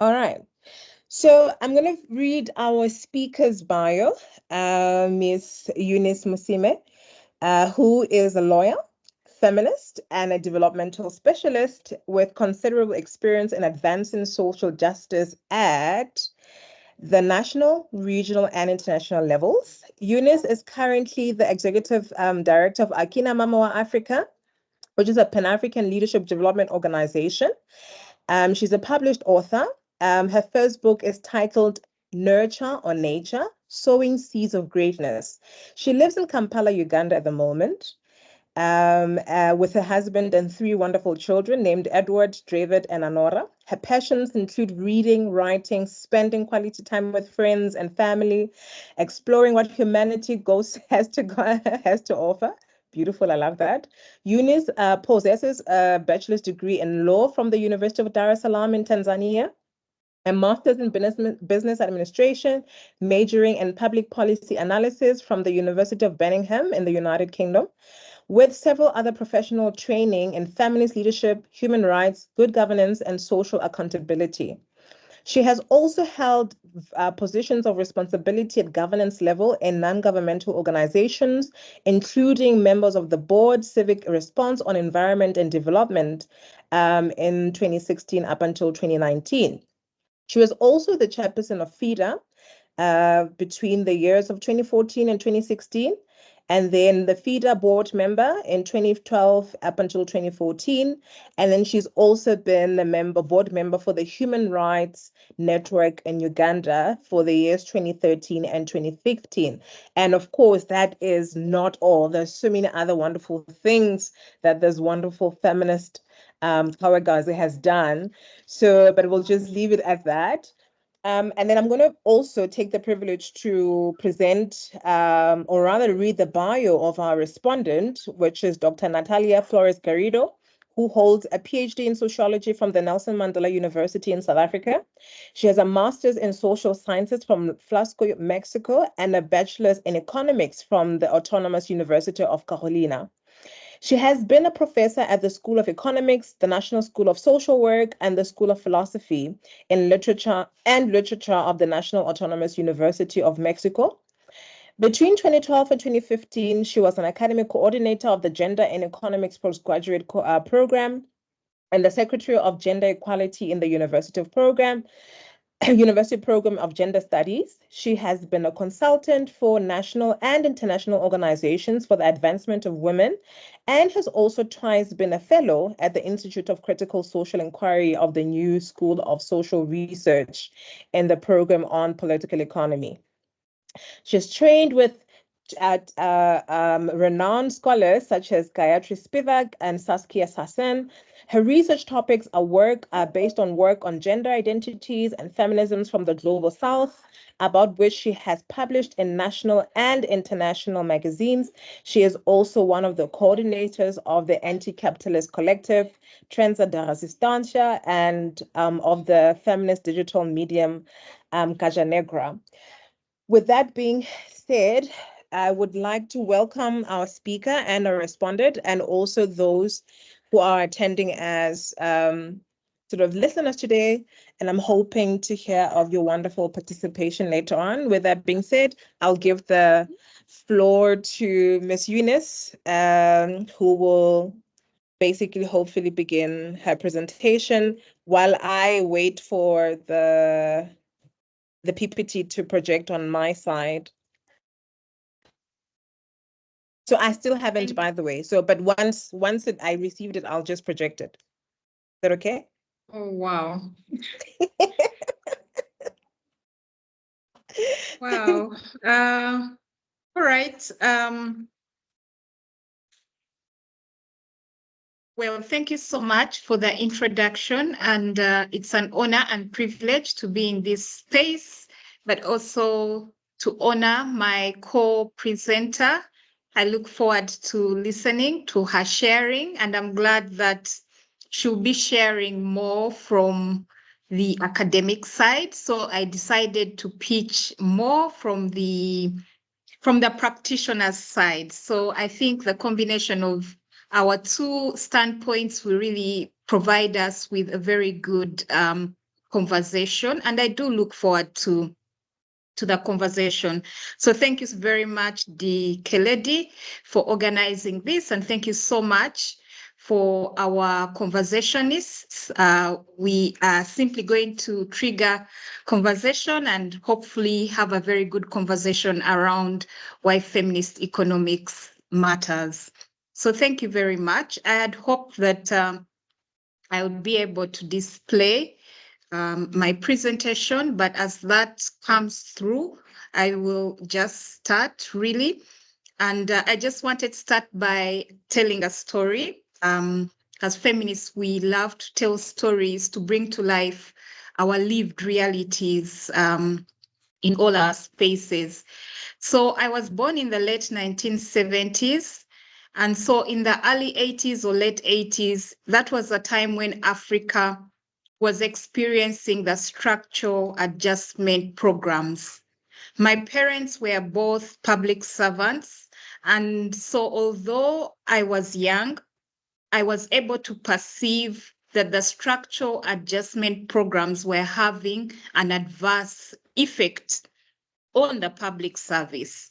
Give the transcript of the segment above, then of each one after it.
All right. So I'm going to read our speaker's bio, Miss Eunice Musiime, who is a lawyer, feminist, and a developmental specialist with considerable experience in advancing social justice at the national, regional, and international levels. Eunice is currently the executive director of Akina Mamawa Africa, which is a Pan-African leadership development organization. She's a published author. Her first book is titled Nurture or Nature, Sowing Seeds of Greatness. She lives in Kampala, Uganda at the moment, with her husband and three wonderful children named Edward, David, and Anora. Her passions include reading, writing, spending quality time with friends and family, exploring what humanity has to offer. Beautiful, I love that. Eunice possesses a bachelor's degree in law from the University of Dar es Salaam in Tanzania, a master's in business administration, majoring in public policy analysis from the University of Birmingham in the United Kingdom, with several other professional training in feminist leadership, human rights, good governance, and social accountability. She has also held positions of responsibility at governance level in non-governmental organizations, including members of the board, Civic Response on Environment and Development in 2016 up until 2019. She was also the chairperson of FIDA between the years of 2014 and 2016, and then the FIDA board member in 2012 up until 2014. And then she's also been the board member for the Human Rights Network in Uganda for the years 2013 and 2015. And of course, that is not all. There's so many other wonderful things that this wonderful feminist Kawagazi has done. So, but we'll just leave it at that. And then I'm going to also take the privilege to present, or rather read the bio of our respondent, which is Dr. Natalia Flores Garrido, who holds a PhD in sociology from the Nelson Mandela University in South Africa. She has a master's in social sciences from Flasco, Mexico, and a bachelor's in economics from the Autonomous University of Carolina. She has been a professor at the School of Economics, the National School of Social Work, and the School of Philosophy in Literature of the National Autonomous University of Mexico. Between 2012 and 2015, she was an academic coordinator of the Gender and Economics Postgraduate Program and the Secretary of Gender Equality in the University Program of Gender Studies. She has been a consultant for national and international organizations for the advancement of women and has also twice been a fellow at the Institute of Critical Social Inquiry of the New School of Social Research in the program on political economy. She's trained with renowned scholars such as Gayatri Spivak and Saskia Sassen. Her research topics are based on work on gender identities and feminisms from the global south, about which she has published in national and international magazines. She is also one of the coordinators of the anti-capitalist collective Trenza de Resistencia and of the feminist digital medium Caja Negra. With that being said, I would like to welcome our speaker and our respondent, and also those who are attending as sort of listeners today. And I'm hoping to hear of your wonderful participation later on. With that being said, I'll give the floor to Miss Eunice, who will basically hopefully begin her presentation while I wait for the PPT to project on my side. So I still haven't, by the way. So, but once I received it, I'll just project it. Is that okay? Oh, wow. Wow. All right. Well, thank you so much for the introduction. And it's an honor and privilege to be in this space, but also to honor my co-presenter. I look forward to listening to her sharing, and I'm glad that she'll be sharing more from the academic side. So I decided to pitch more from the practitioner's side. So I think the combination of our two standpoints will really provide us with a very good conversation, and I do look forward to the conversation. So thank you very much, the Keledi, for organizing this, and thank you so much for our conversationists. We are simply going to trigger conversation and hopefully have a very good conversation around why feminist economics matters. So thank you very much. I had hoped that I would be able to display my presentation, but as that comes through, I will just start really. And I just wanted to start by telling a story. As feminists, we love to tell stories to bring to life our lived realities in all our spaces. So I was born in the late 1970s. And so in the early 80s or late 80s, that was a time when Africa was experiencing the structural adjustment programs. My parents were both public servants. And so although I was young, I was able to perceive that the structural adjustment programs were having an adverse effect on the public service.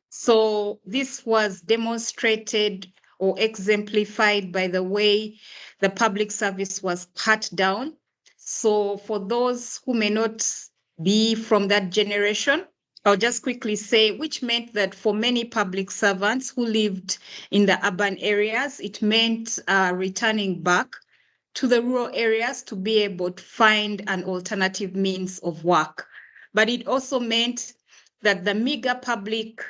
So this was demonstrated or exemplified by the way the public service was cut down. So for those who may not be from that generation, I'll just quickly say, which meant that for many public servants who lived in the urban areas, it meant returning back to the rural areas to be able to find an alternative means of work. But it also meant that the meager public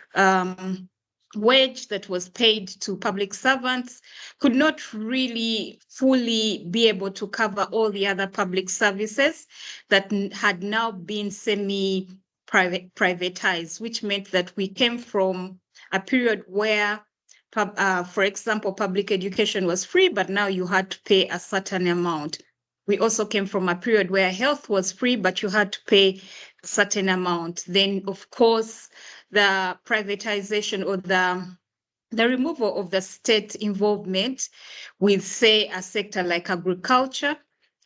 wage that was paid to public servants could not really fully be able to cover all the other public services that had now been semi-privatized, which meant that we came from a period where, for example, public education was free, but now you had to pay a certain amount. We also came from a period where health was free, but you had to pay a certain amount. Then, of course, the privatization or the removal of the state involvement with, say, a sector like agriculture,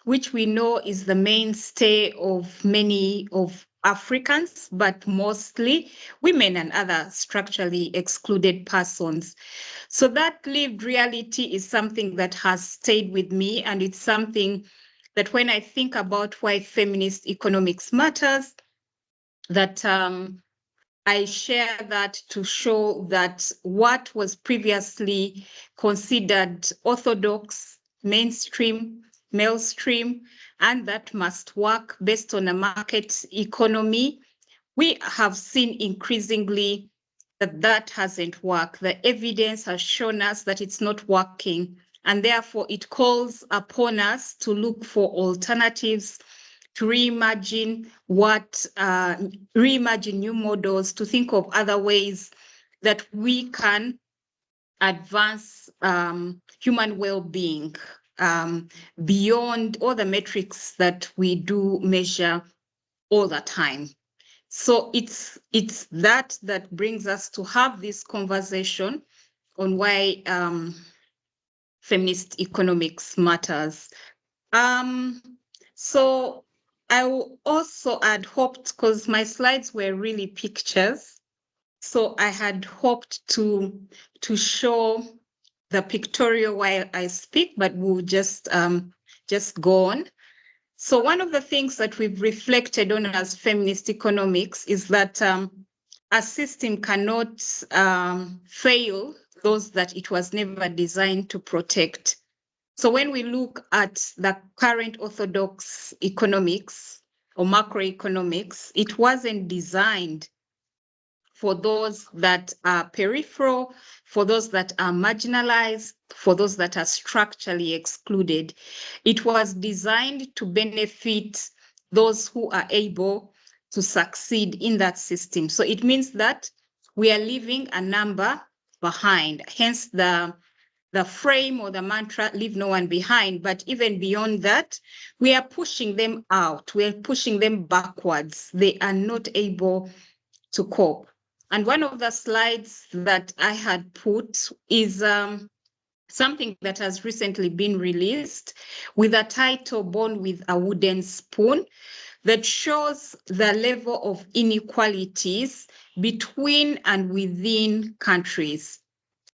which we know is the mainstay of many of Africans, but mostly women and other structurally excluded persons. So that lived reality is something that has stayed with me, and it's something that when I think about why feminist economics matters, that I share that to show that what was previously considered orthodox, mainstream, mainstream, and that must work based on a market economy, we have seen increasingly that that hasn't worked. The evidence has shown us that it's not working, and therefore it calls upon us to look for alternatives, to reimagine reimagine new models, to think of other ways that we can advance human well-being beyond all the metrics that we do measure all the time. So it's that brings us to have this conversation on why feminist economics matters. So I also had hoped, because my slides were really pictures, so I had hoped to show the pictorial while I speak, but we'll just go on. So one of the things that we've reflected on as feminist economics is that a system cannot fail those that it was never designed to protect. So when we look at the current orthodox economics or macroeconomics, it wasn't designed for those that are peripheral, for those that are marginalized, for those that are structurally excluded. It was designed to benefit those who are able to succeed in that system. So it means that we are leaving a number behind, hence the frame or the mantra, leave no one behind. But even beyond that, we are pushing them out. We are pushing them backwards. They are not able to cope. And one of the slides that I had put is something that has recently been released with a title Born with a Wooden Spoon that shows the level of inequalities between and within countries.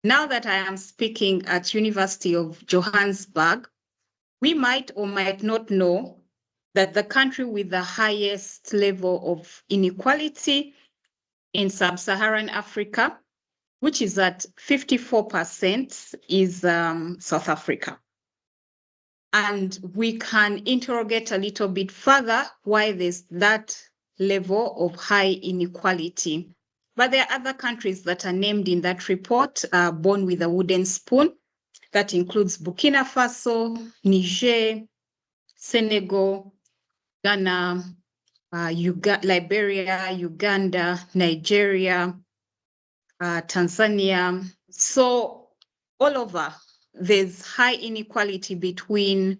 Now that I am speaking at University of Johannesburg, we might or might not know that the country with the highest level of inequality in sub-Saharan Africa, which is at 54%, is South Africa. And we can interrogate a little bit further why there's that level of high inequality. But there are other countries that are named in that report, Born with a Wooden Spoon. That includes Burkina Faso, Niger, Senegal, Ghana, Liberia, Uganda, Nigeria, Tanzania. So all over, there's high inequality between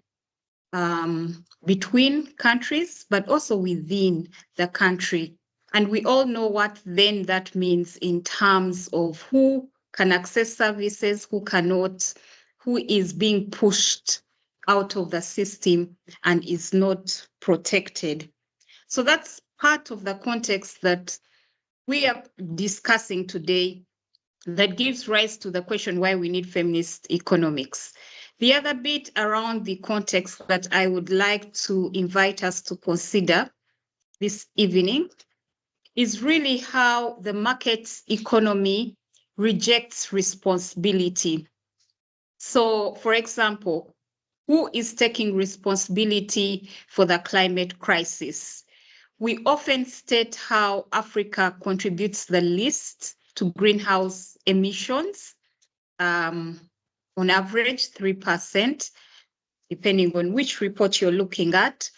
countries, but also within the country. And we all know what then that means in terms of who can access services, who cannot, who is being pushed out of the system and is not protected. So that's part of the context that we are discussing today that gives rise to the question why we need feminist economics. The other bit around the context that I would like to invite us to consider this evening is really how the market economy rejects responsibility. So, for example, who is taking responsibility for the climate crisis? We often state how Africa contributes the least to greenhouse emissions, on average 3%, depending on which report you're looking at.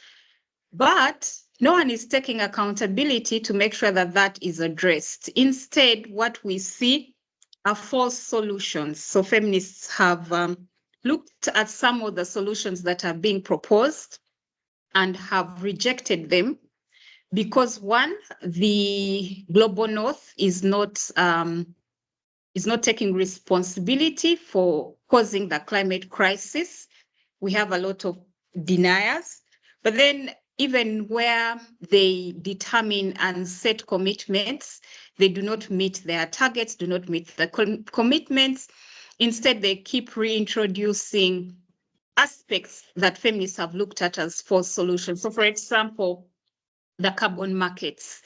But no one is taking accountability to make sure that that is addressed. Instead, what we see are false solutions. So feminists have looked at some of the solutions that are being proposed and have rejected them because one, the global north is not taking responsibility for causing the climate crisis. We have a lot of deniers, but then even where they determine and set commitments, they do not meet their targets, do not meet the commitments. Instead, they keep reintroducing aspects that feminists have looked at as false solutions. So for example, the carbon markets.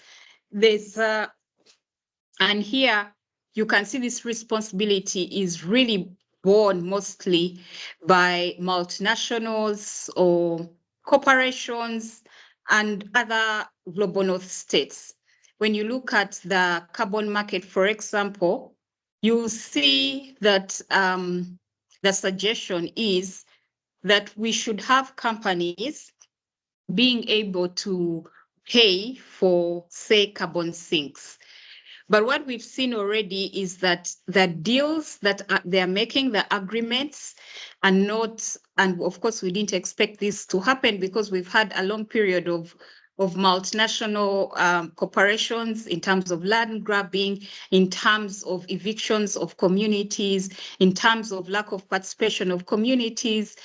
There's, and here you can see this responsibility is really borne mostly by multinationals or corporations and other global north states. When you look at the carbon market, for example, you see that the suggestion is that we should have companies being able to pay for, say, carbon sinks. But what we've seen already is that the deals that they're making, the agreements are not, and of course we didn't expect this to happen because we've had a long period of multinational corporations in terms of land grabbing, in terms of evictions of communities, in terms of lack of participation of communities,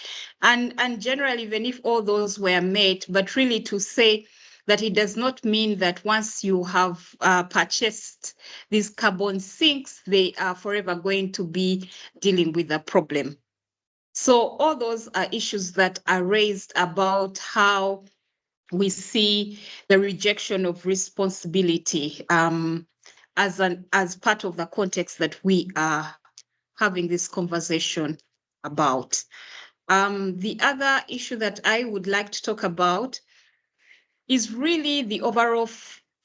and generally, even if all those were met, but really to say that it does not mean that once you have purchased these carbon sinks, they are forever going to be dealing with the problem. So all those are issues that are raised about how we see the rejection of responsibility as part of the context that we are having this conversation about. The other issue that I would like to talk about is really the overall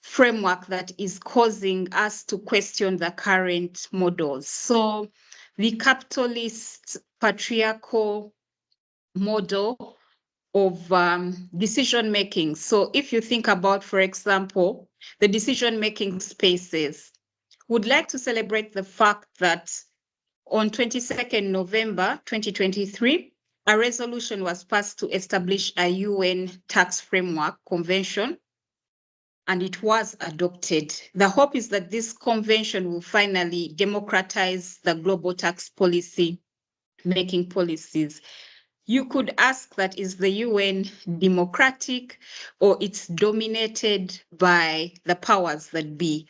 framework that is causing us to question the current models. So the capitalist patriarchal model of decision-making. So if you think about, for example, the decision-making spaces, would like to celebrate the fact that on 22nd November 2023, a resolution was passed to establish a UN tax framework convention, and it was adopted. The hope is that this convention will finally democratize the global tax policy making policies. You could ask that, is the UN democratic or it's dominated by the powers that be?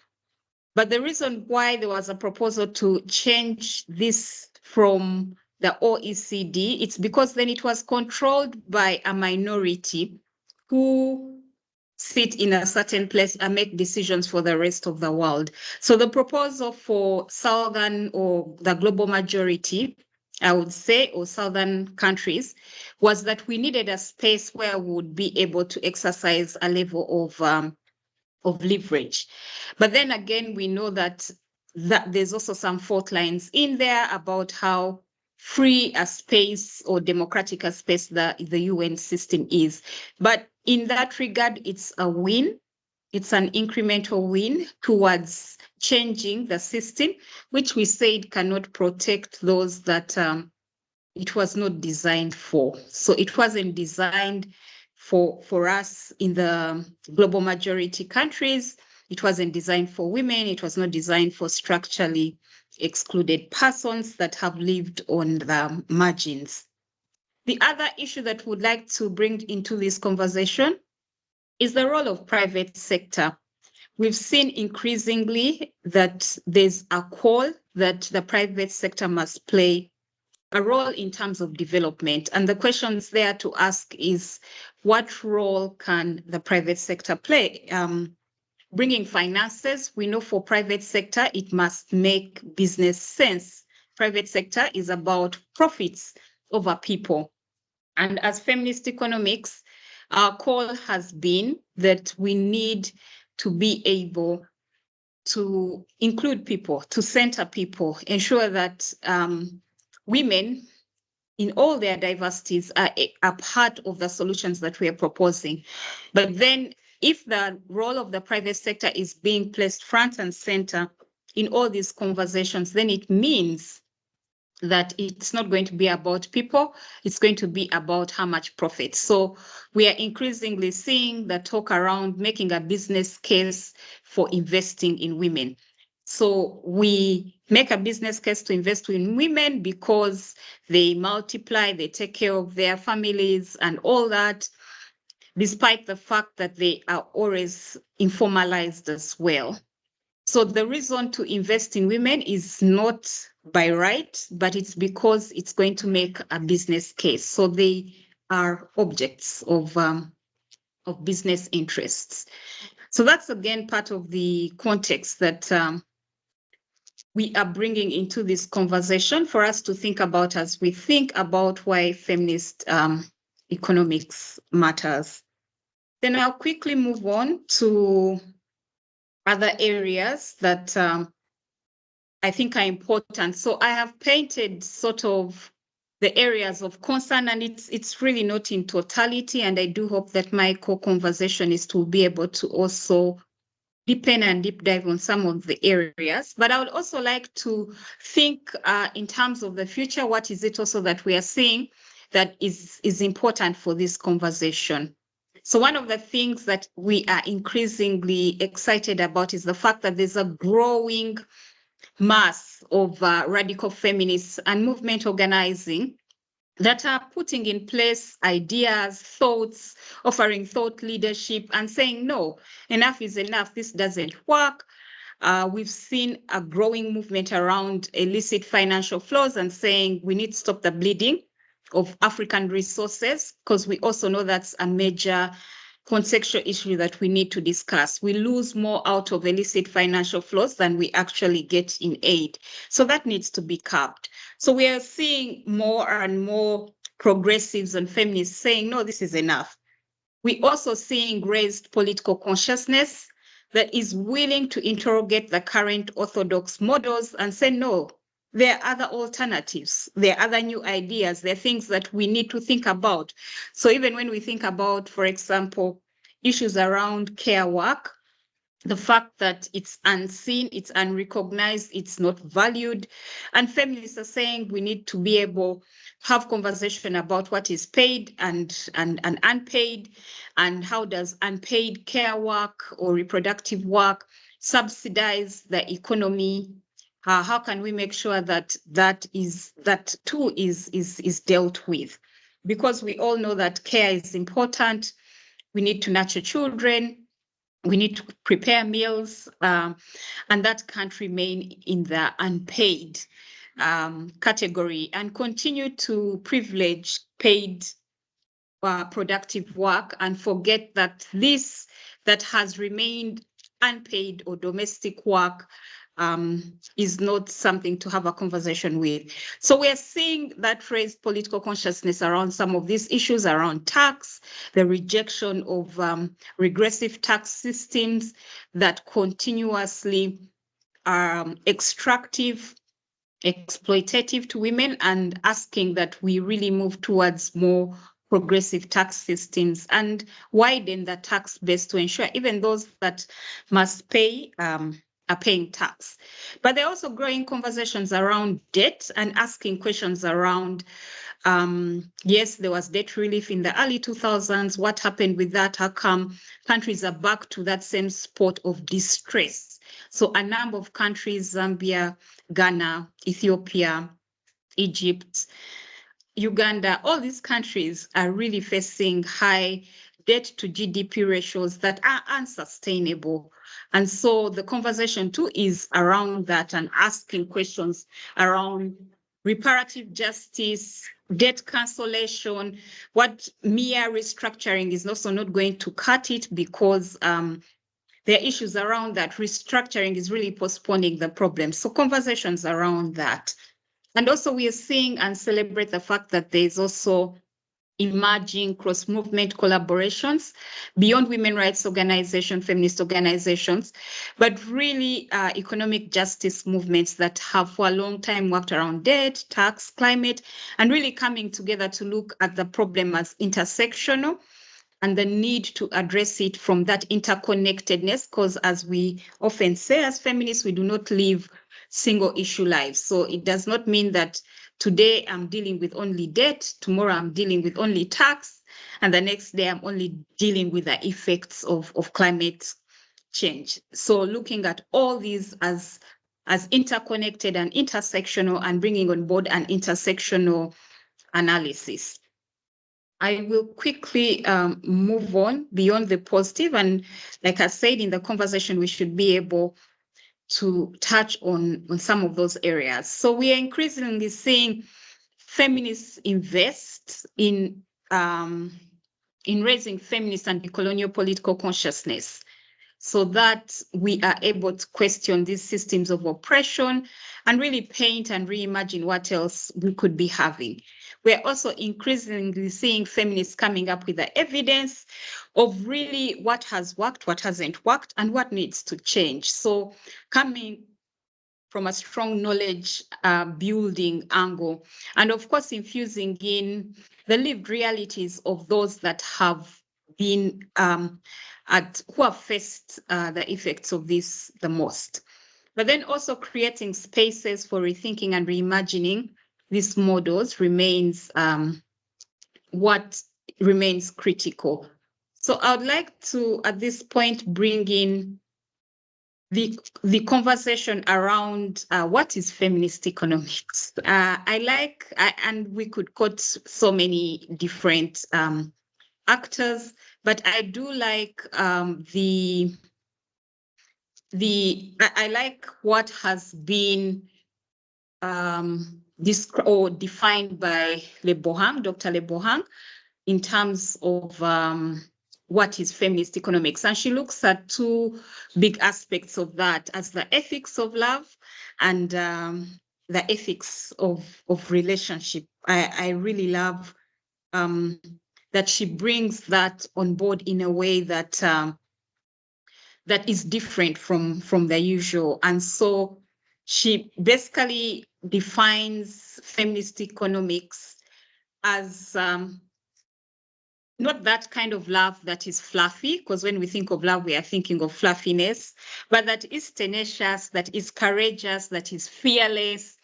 But the reason why there was a proposal to change this from the OECD, it's because then it was controlled by a minority who sit in a certain place and make decisions for the rest of the world. So the proposal for Southern or the global majority, I would say, or Southern countries, was that we needed a space where we would be able to exercise a level of leverage. But then again, we know that there's also some fault lines in there about how free a space or democratic a space the UN system is. But in that regard, it's a win. It's an incremental win towards changing the system, which we said cannot protect those that it was not designed for. So it wasn't designed for us in the global majority countries. It wasn't designed for women. It was not designed for structurally excluded persons that have lived on the margins. The other issue that we'd like to bring into this conversation is the role of private sector. We've seen increasingly that there's a call that the private sector must play a role in terms of development. And the questions there to ask is, what role can the private sector play? Bringing finances, we know for private sector, it must make business sense. Private sector is about profits over people. And as feminist economics, our call has been that we need to be able to include people, to center people, ensure that women in all their diversities are a part of the solutions that we are proposing. But then if the role of the private sector is being placed front and center in all these conversations, then it means that it's not going to be about people, it's going to be about how much profit. So we are increasingly seeing the talk around making a business case for investing in women. So we make a business case to invest in women because they multiply, they take care of their families and all that, despite the fact that they are always informalized as well. So the reason to invest in women is not by right, but it's because it's going to make a business case. So they are objects of business interests. So that's again part of the context that we are bringing into this conversation for us to think about as we think about why feminist economics matters. Then I'll quickly move on to other areas that I think are important. So I have painted sort of the areas of concern, and it's really not in totality. And I do hope that my co-conversation is to be able to also deepen and deep dive on some of the areas. But I would also like to think in terms of the future, what is it also that we are seeing that is important for this conversation? So one of the things that we are increasingly excited about is the fact that there's a growing mass of radical feminists and movement organizing that are putting in place ideas, thoughts, offering thought leadership and saying, no, enough is enough, this doesn't work. We've seen a growing movement around illicit financial flows and saying we need to stop the bleeding of African resources, because we also know that's a major contextual issue that we need to discuss. We lose more out of illicit financial flows than we actually get in aid. So that needs to be curbed. So we are seeing more and more progressives and feminists saying, no, this is enough. We're also seeing raised political consciousness that is willing to interrogate the current orthodox models and say, no, there are other alternatives. There are other new ideas. There are things that we need to think about. So even when we think about, for example, issues around care work, the fact that it's unseen, it's unrecognized, it's not valued. And feminists are saying we need to be able to have conversation about what is paid and unpaid, and how does unpaid care work or reproductive work subsidize the economy. how can we make sure that that too is dealt with? Because we all know that care is important. We need to nurture children. We need to prepare meals, and that can't remain in the unpaid category and continue to privilege paid productive work and forget that this that has remained unpaid or domestic work is not something to have a conversation with. So we're seeing that raised political consciousness around some of these issues around tax, the rejection of regressive tax systems that continuously are extractive, exploitative to women, and asking that we really move towards more progressive tax systems and widen the tax base to ensure even those that must pay are paying tax. But there are also growing conversations around debt and asking questions around, yes, there was debt relief in the early 2000s. What happened with that? How come countries are back to that same spot of distress? So a number of countries, Zambia, Ghana, Ethiopia, Egypt, Uganda, all these countries are really facing high debt to GDP ratios that are unsustainable. And so the conversation too is around that and asking questions around reparative justice, debt cancellation. What mere restructuring is also not going to cut it, because there are issues around that. Restructuring is really postponing the problem. So conversations around that. And also we are seeing and celebrate the fact that there's also emerging cross-movement collaborations beyond women rights organizations, feminist organizations, but really economic justice movements that have for a long time worked around debt, tax, climate, and really coming together to look at the problem as intersectional and the need to address it from that interconnectedness, because as we often say as feminists, we do not live single issue lives. So it does not mean that today I'm dealing with only debt, tomorrow I'm dealing with only tax, and the next day I'm only dealing with the effects of climate change. So looking at all these as interconnected and intersectional, and bringing on board an intersectional analysis. I will quickly move on beyond the positive. And like I said, in the conversation, we should be able to touch on some of those areas. So we are increasingly seeing feminists invest in raising feminist and decolonial political consciousness, so that we are able to question these systems of oppression and really paint and reimagine what else we could be having. We're also increasingly seeing feminists coming up with the evidence of really what has worked, what hasn't worked, and what needs to change. So coming from a strong knowledge building angle, and of course infusing in the lived realities of those that have been who have faced the effects of this the most. But then also creating spaces for rethinking and reimagining these models remains what remains critical. So I would like to, at this point, bring in the conversation around what is feminist economics. And we could quote so many different actors, but I do like I like what has been defined by Dr. Le Bohang, in terms of what is feminist economics. And she looks at two big aspects of that, as the ethics of love and the ethics of relationship. I really love that she brings that on board in a way that that is different from the usual. And so she basically defines feminist economics as not that kind of love that is fluffy, because when we think of love, we are thinking of fluffiness, but that is tenacious, that is courageous, that is fearless,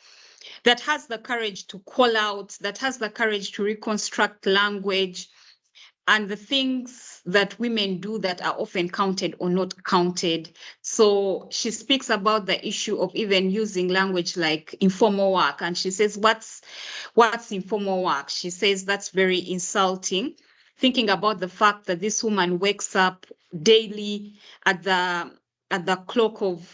that has the courage to call out, that has the courage to reconstruct language, and the things that women do that are often counted or not counted. So she speaks about the issue of even using language like informal work. And she says, what's informal work? She says that's very insulting. Thinking about the fact that this woman wakes up daily at the clock of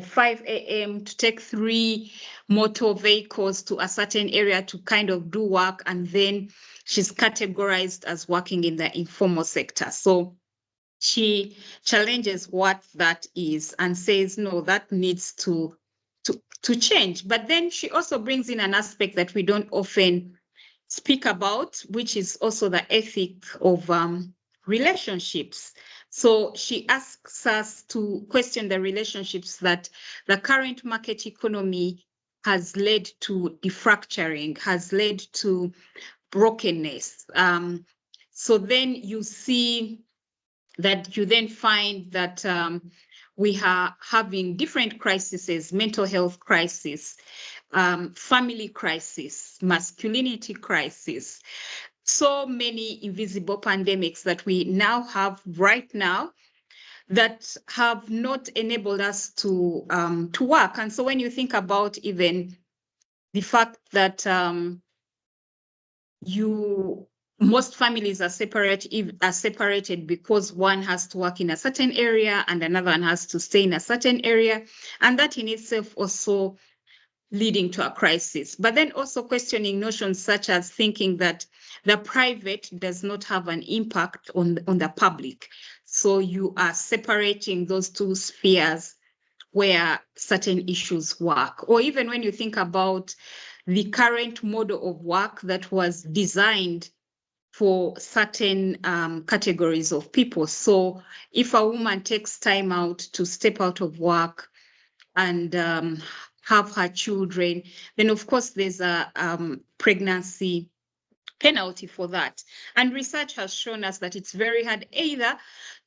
5 a.m. to take 3 motor vehicles to a certain area to kind of do work, and then she's categorized as working in the informal sector. So she challenges what that is and says, no, that needs to change. But then she also brings in an aspect that we don't often speak about, which is also the ethic of relationships. So she asks us to question the relationships that the current market economy has led to defracturing, has led to brokenness. So then you see that you then find that we are having different crises, mental health crisis, family crisis, masculinity crisis, so many invisible pandemics that we now have right now that have not enabled us to work. And so when you think about even the fact that most families are separated because one has to work in a certain area and another one has to stay in a certain area, and that in itself also leading to a crisis. But then also questioning notions such as thinking that the private does not have an impact on the public. So you are separating those two spheres where certain issues work. Or even when you think about the current model of work that was designed for certain categories of people. So if a woman takes time out to step out of work and have her children, then of course there's a pregnancy penalty for that. And research has shown us that it's very hard either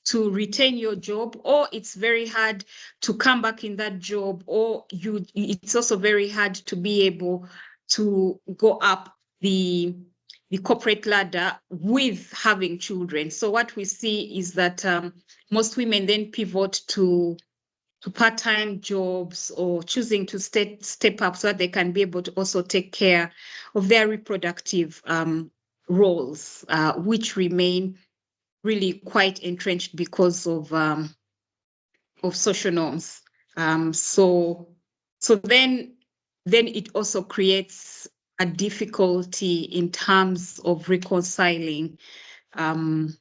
to retain your job, or it's very hard to come back in that job, or it's also very hard to be able to go up the corporate ladder with having children. So what we see is that most women then pivot to part-time jobs or choosing to step up so that they can be able to also take care of their reproductive roles, which remain really quite entrenched because of social norms. So then it also creates a difficulty in terms of reconciling the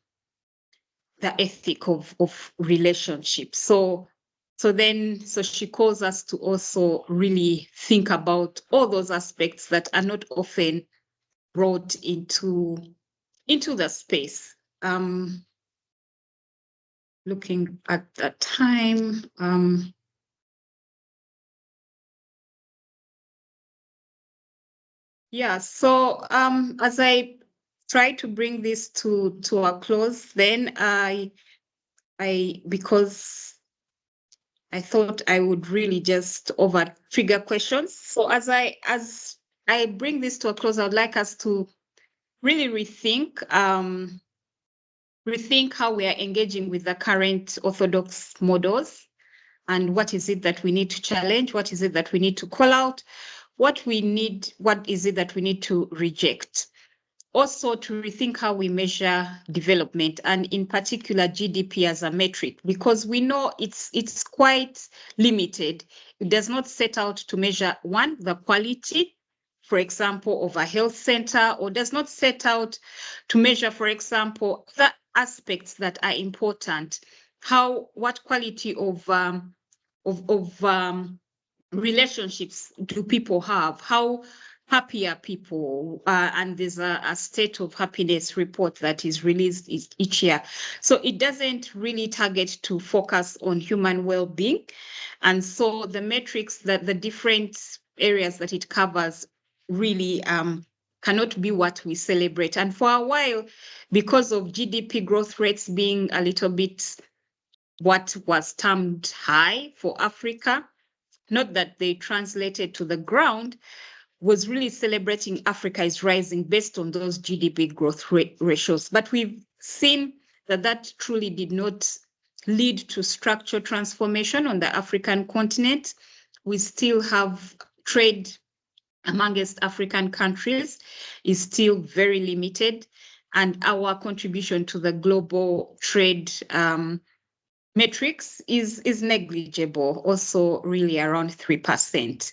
ethic of relationships. So she calls us to also really think about all those aspects that are not often brought into the space. Looking at the time. Yeah, so as I try to bring this to a close, then because I thought I would really just over trigger questions. So as I bring this to a close, I would like us to really rethink how we are engaging with the current orthodox models, and what is it that we need to challenge, what is it that we need to call out, what is it that we need to reject. Also to rethink how we measure development, and in particular GDP as a metric, because we know it's quite limited. It does not set out to measure, one, the quality, for example, of a health center, or does not set out to measure, for example, the aspects that are important. What quality of relationships do people have? How happy are people? And there's a state of happiness report that is released each year. So it doesn't really target to focus on human well-being. And so the metrics, that the different areas that it covers really cannot be what we celebrate. And for a while, because of GDP growth rates being a little bit what was termed high for Africa, not that they translated to the ground, was really celebrating Africa is rising based on those GDP growth ratios. But we've seen that that truly did not lead to structural transformation on the African continent. We still have trade amongst African countries is still very limited, and our contribution to the global trade metrics is negligible, also really around 3%.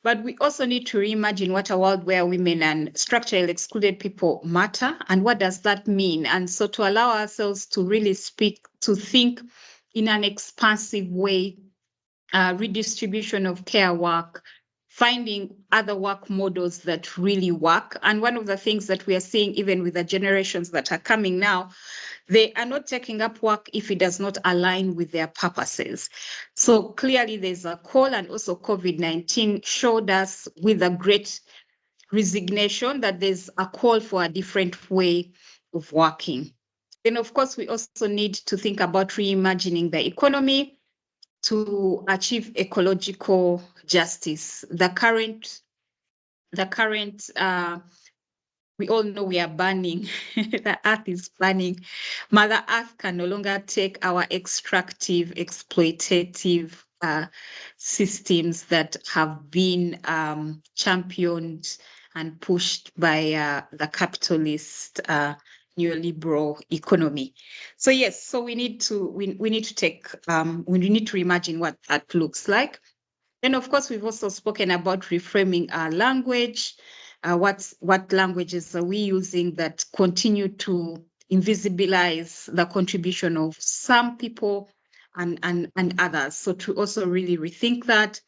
But we also need to reimagine what a world where women and structurally excluded people matter, and what does that mean? And so to allow ourselves to really think in an expansive way, redistribution of care work, finding other work models that really work. And one of the things that we are seeing, even with the generations that are coming now, they are not taking up work if it does not align with their purposes. So clearly there's a call, and also COVID-19 showed us with a great resignation that there's a call for a different way of working. Then, of course, we also need to think about reimagining the economy to achieve ecological justice. The current we all know we are burning, the earth is burning. Mother Earth can no longer take our extractive, exploitative systems that have been championed and pushed by the capitalist neoliberal economy. So yes, so we need to reimagine what that looks like. Then, of course, we've also spoken about reframing our language. What languages are we using that continue to invisibilize the contribution of some people and others? So to also really rethink that.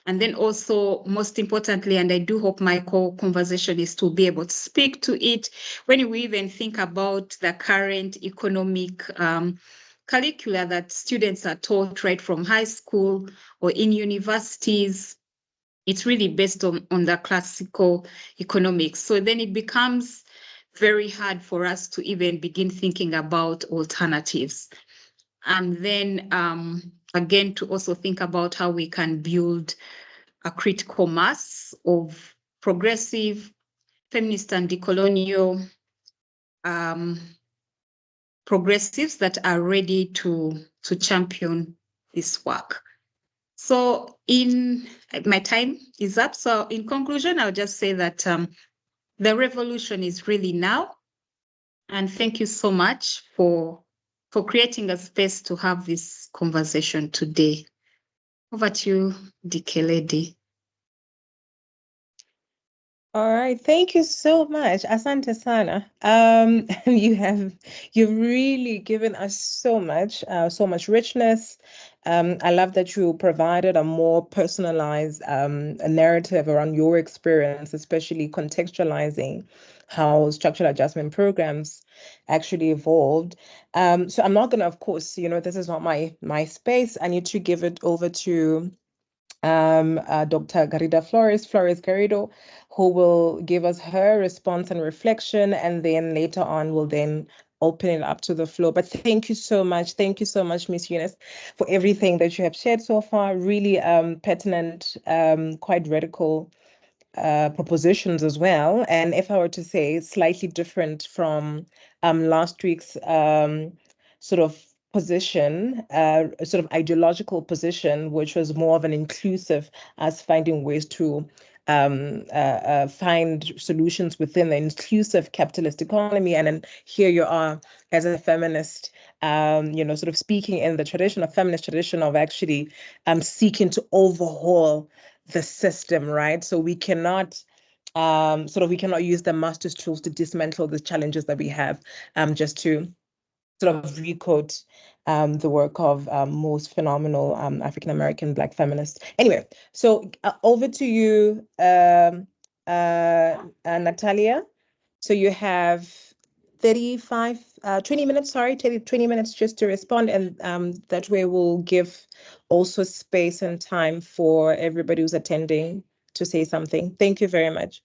And then also, most importantly, and I do hope my conversation is to be able to speak to it, when we even think about the current economic curricula that students are taught right from high school or in universities, it's really based on the classical economics. So then it becomes very hard for us to even begin thinking about alternatives. And then again, to also think about how we can build a critical mass of progressive, feminist and decolonial progressives that are ready to champion this work. So my time is up. So in conclusion, I'll just say that the revolution is really now. And thank you so much for creating a space to have this conversation today. Over to you, Dikeledi. All right, thank you so much, Asante Sana. You've really given us so much richness. I love that you provided a more personalized a narrative around your experience, especially contextualizing how structural adjustment programs actually evolved. So I'm not gonna, of course, this is not my space. I need to give it over to Dr. Flores Garrido, who will give us her response and reflection, and then later on we'll then open it up to the floor. But thank you so much. Thank you so much, Miss Eunice, for everything that you have shared so far. Really pertinent, quite radical propositions as well. And if I were to say slightly different from last week's sort of position, sort of ideological position, which was more of an inclusive, as finding ways to find solutions within the inclusive capitalist economy. And then here you are as a feminist, sort of speaking in the feminist tradition of actually seeking to overhaul the system, right? So we cannot we cannot use the master's tools to dismantle the challenges that we have, just to sort of requote the work of most phenomenal African-American Black feminists. Anyway, so over to you, Natalia. So you have 20 minutes, 20 minutes just to respond, and that way we'll give also space and time for everybody who's attending to say something. Thank you very much.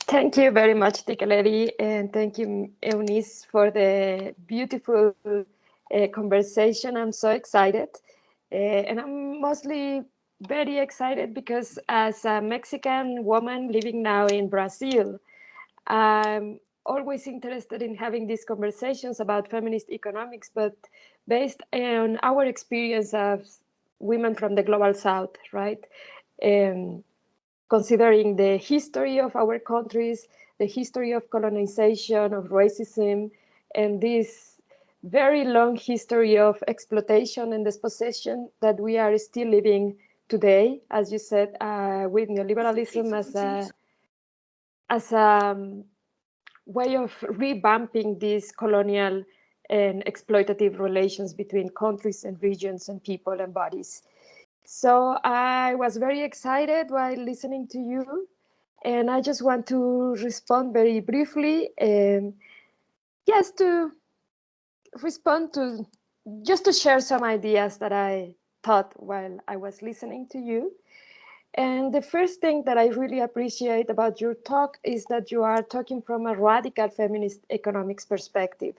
Thank you very much, Dikeledi, and thank you, Eunice, for the beautiful conversation. I'm so excited, and I'm mostly very excited because as a Mexican woman living now in Brazil, I'm always interested in having these conversations about feminist economics, but based on our experience as women from the global south, right? Considering the history of our countries, the history of colonization, of racism, and this very long history of exploitation and dispossession that we are still living today, as you said, with neoliberalism as a way of revamping these colonial and exploitative relations between countries and regions and people and bodies. So I was very excited while listening to you, and I just want to respond very briefly, just to respond to, just to share some ideas that I thought while I was listening to you. And the first thing that I really appreciate about your talk is that you are talking from a radical feminist economics perspective.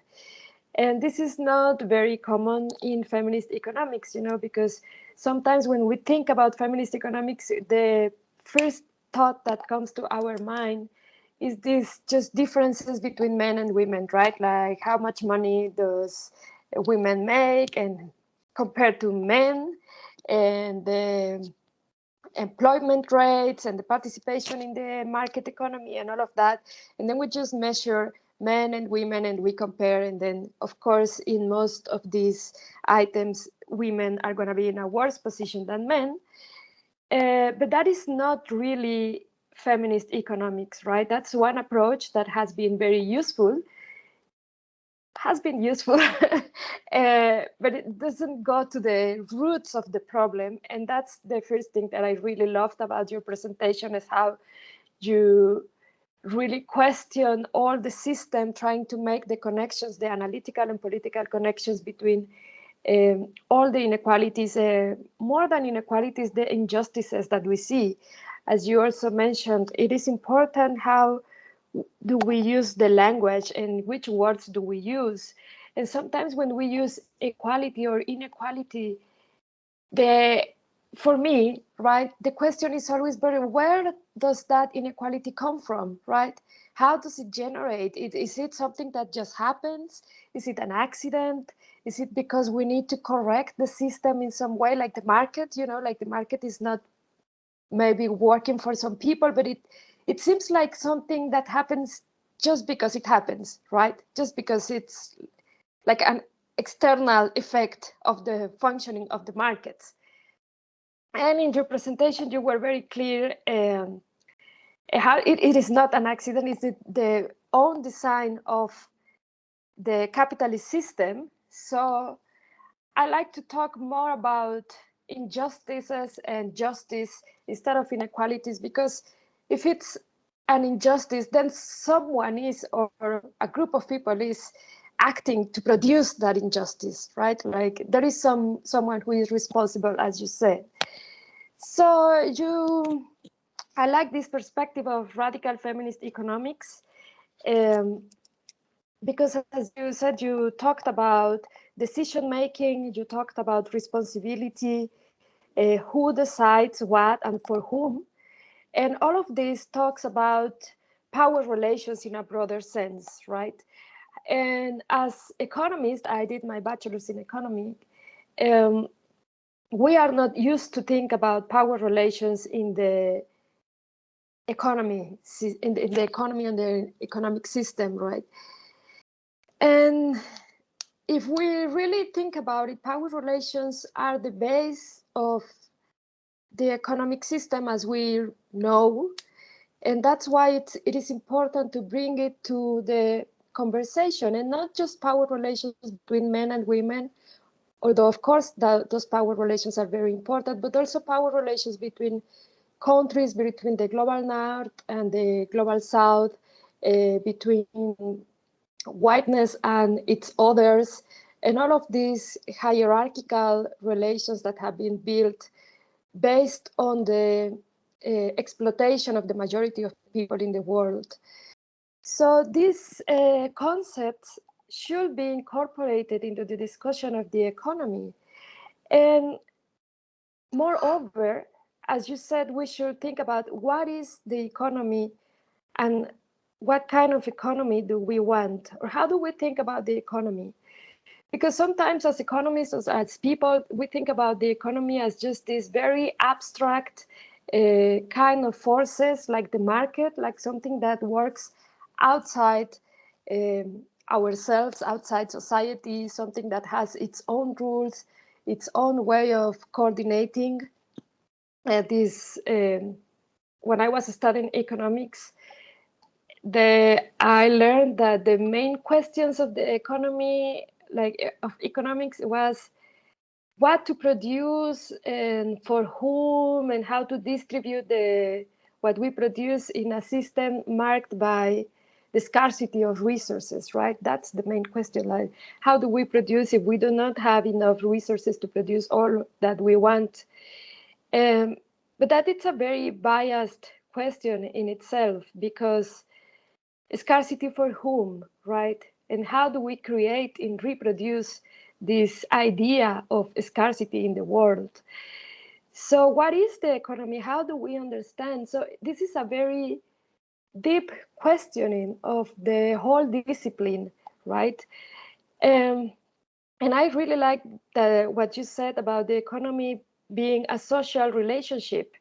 And this is not very common in feminist economics, because sometimes when we think about feminist economics, the first thought that comes to our mind is this just differences between men and women, right? Like how much money does women make and compared to men, and the employment rates and the participation in the market economy and all of that. And then we just measure men and women and we compare. And then, of course, in most of these items, women are going to be in a worse position than men. But that is not really feminist economics, right? That's one approach that has been very useful, but it doesn't go to the roots of the problem. And that's the first thing that I really loved about your presentation, is how you really question all the system, trying to make the connections, the analytical and political connections between all the inequalities, more than inequalities, the injustices that we see. As you also mentioned, it is important how do we use the language and which words do we use. And sometimes when we use equality or inequality, the for me, right, the question is always, but where does that inequality come from, right? How does it generate? Is it something that just happens? Is it an accident? Is it because we need to correct the system in some way, like the market, like the market is not maybe working for some people, but it seems like something that happens just because it happens, right? Just because it's like an external effect of the functioning of the markets. And in your presentation, you were very clear how it is not an accident, it's the own design of the capitalist system. So I like to talk more about injustices and justice instead of inequalities, because if it's an injustice, then someone is, or a group of people is acting to produce that injustice, right? Like there is someone who is responsible, as you said. So I like this perspective of radical feminist economics, um, because as you said, you talked about decision making, you talked about responsibility, who decides what and for whom. And all of this talks about power relations in a broader sense, right? And as economists, I did my bachelor's in economy. We are not used to think about power relations in the economy, in the economy and the economic system, right? And if we really think about it, power relations are the base of the economic system as we know. And that's why it is important to bring it to the conversation, and not just power relations between men and women, although of course those power relations are very important, but also power relations between countries, between the global north and the global south, between whiteness and its others, and all of these hierarchical relations that have been built based on the exploitation of the majority of people in the world. So these concepts should be incorporated into the discussion of the economy. And moreover, as you said, we should think about what is the economy and what kind of economy do we want, or how do we think about the economy? Because sometimes as economists, as people, we think about the economy as just this very abstract kind of forces, like the market, like something that works outside ourselves, outside society, something that has its own rules, its own way of coordinating this. When I was studying economics, I learned that the main questions of the economy, like of economics, was what to produce and for whom, and how to distribute what we produce in a system marked by the scarcity of resources, right? That's the main question. Like, how do we produce if we do not have enough resources to produce all that we want? But that it's a very biased question in itself, because scarcity for whom, right? And how do we create and reproduce this idea of scarcity in the world? So what is the economy? How do we understand? So this is a very deep questioning of the whole discipline, right? Um, and I really like what you said about the economy being a social relationship,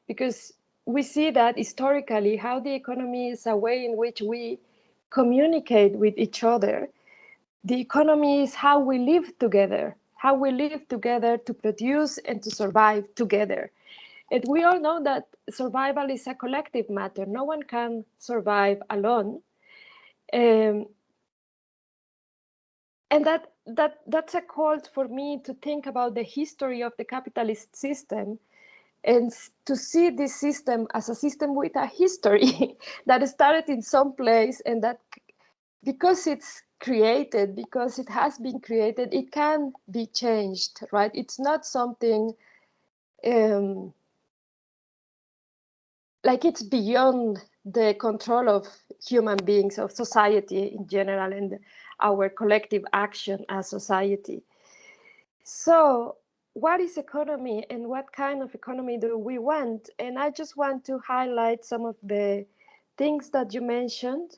because we see that historically how the economy is a way in which we communicate with each other. The economy is how we live together, to produce and to survive together. And we all know that survival is a collective matter. No one can survive alone. Um, and that's a call for me to think about the history of the capitalist system, and to see this system as a system with a history that started in some place, and that because it has been created, it can be changed, right? It's not something um, like it's beyond the control of human beings, of society in general, and our collective action as society. So what is economy, and what kind of economy do we want? And I just want to highlight some of the things that you mentioned.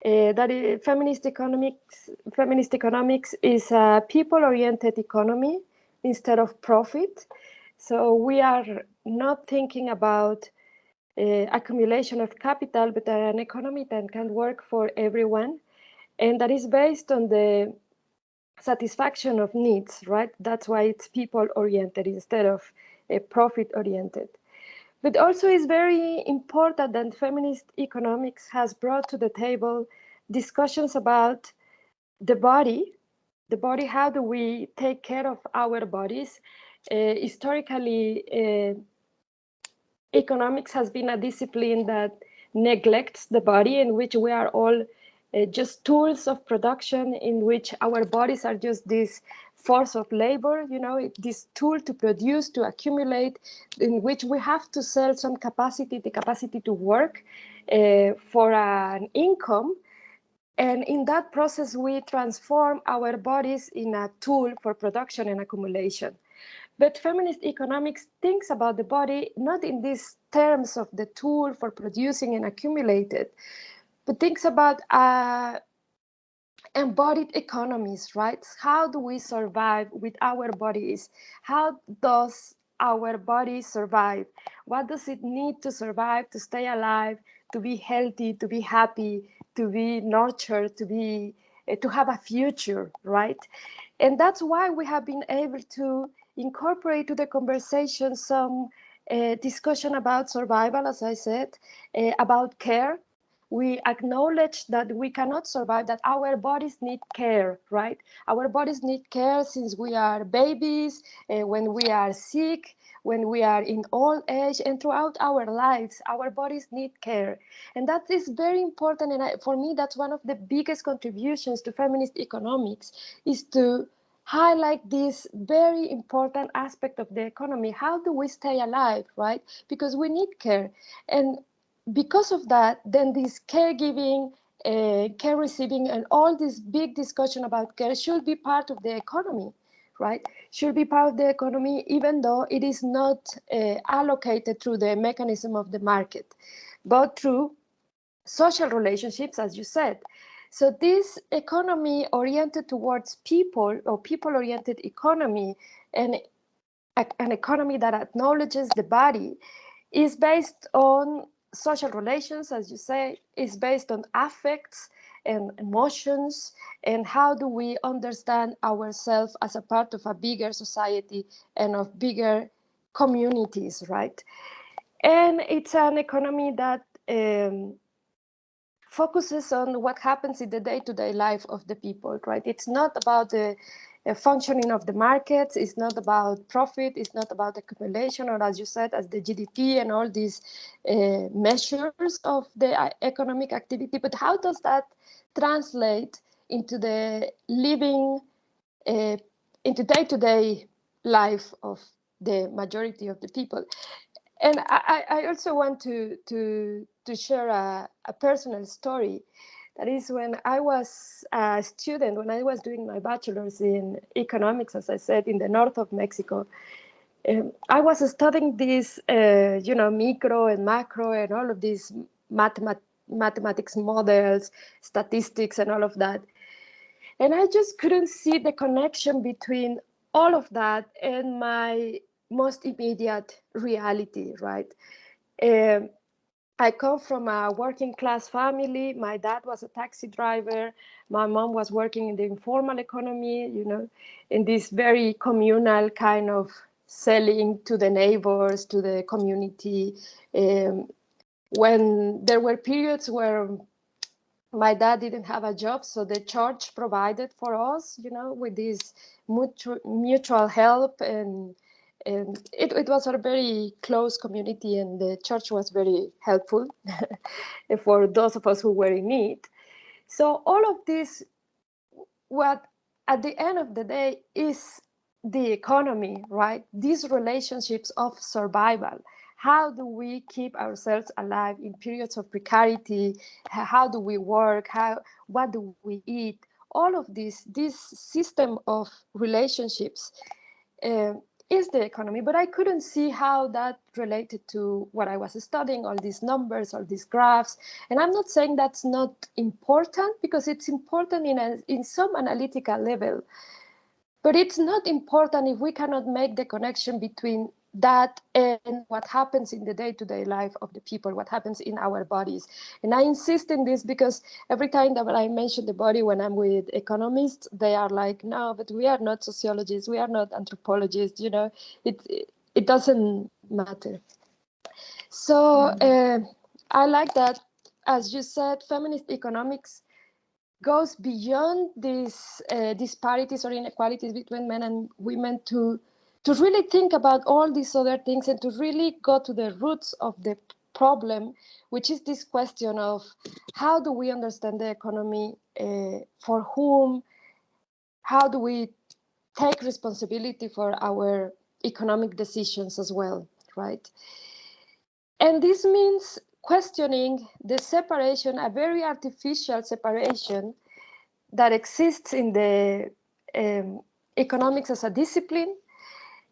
Feminist economics is a people-oriented economy instead of profit. So we are not thinking about accumulation of capital, but an economy that can work for everyone, and that is based on the satisfaction of needs, right? That's why it's people-oriented instead of profit-oriented. But also it's very important that feminist economics has brought to the table discussions about the body, how do we take care of our bodies? Historically, economics has been a discipline that neglects the body, in which we are all just tools of production, in which our bodies are just this force of labor, this tool to produce, to accumulate, in which we have to sell some capacity, the capacity to work for an income. And in that process, we transform our bodies in a tool for production and accumulation. But feminist economics thinks about the body not in these terms of the tool for producing and accumulated, but thinks about embodied economies, right? How do we survive with our bodies? How does our body survive? What does it need to survive, to stay alive, to be healthy, to be happy, to be nurtured, to have a future, right? And that's why we have been able to incorporate to the conversation some discussion about survival, as I said, about care. We acknowledge that we cannot survive, that our bodies need care, right? Our bodies need care since we are babies, when we are sick, when we are in old age, and throughout our lives, our bodies need care. And that is very important. And for me, that's one of the biggest contributions to feminist economics, is to highlight this very important aspect of the economy. How do we stay alive, right? Because we need care. And because of that, then this caregiving, care receiving, and all this big discussion about care should be part of the economy, right? Should be part of the economy, even though it is not allocated through the mechanism of the market, but through social relationships, as you said. So this economy oriented towards people, or people-oriented economy, and an economy that acknowledges the body, is based on social relations, as you say, is based on affects and emotions, and how do we understand ourselves as a part of a bigger society and of bigger communities, right? And it's an economy that focuses on what happens in the day-to-day life of the people, right? It's not about the functioning of the markets, it's not about profit, it's not about accumulation, or as you said, as the GDP and all these measures of the economic activity, but how does that translate into the living, into day-to-day life of the majority of the people? And I also want to share a personal story. That is, when I was a student, when I was doing my bachelor's in economics, as I said, in the north of Mexico, I was studying this, micro and macro and all of these mathematics models, statistics, and all of that. And I just couldn't see the connection between all of that and my most immediate reality, right? Um, I come from a working class family. My dad was a taxi driver. My mom was working in the informal economy, in this very communal kind of selling to the neighbors, to the community. When there were periods where my dad didn't have a job, so the church provided for us, with this mutual help, and it was a very close community, and the church was very helpful for those of us who were in need. So all of this, what at the end of the day is the economy, right? These relationships of survival. How do we keep ourselves alive in periods of precarity? How do we work? What do we eat? All of this system of relationships uh, is the economy, but I couldn't see how that related to what I was studying, all these numbers, all these graphs. And I'm not saying that's not important, because it's important in some analytical level, but it's not important if we cannot make the connection between that and what happens in the day-to-day life of the people, what happens in our bodies. And I insist in this because every time that I mention the body when I'm with economists, they are like, no, but we are not sociologists, we are not anthropologists, it doesn't matter. So I like that, as you said, feminist economics goes beyond these disparities or inequalities between men and women to really think about all these other things, and to really go to the roots of the problem, which is this question of how do we understand the economy, for whom, how do we take responsibility for our economic decisions as well, right? And this means questioning the separation, a very artificial separation that exists in the economics as a discipline,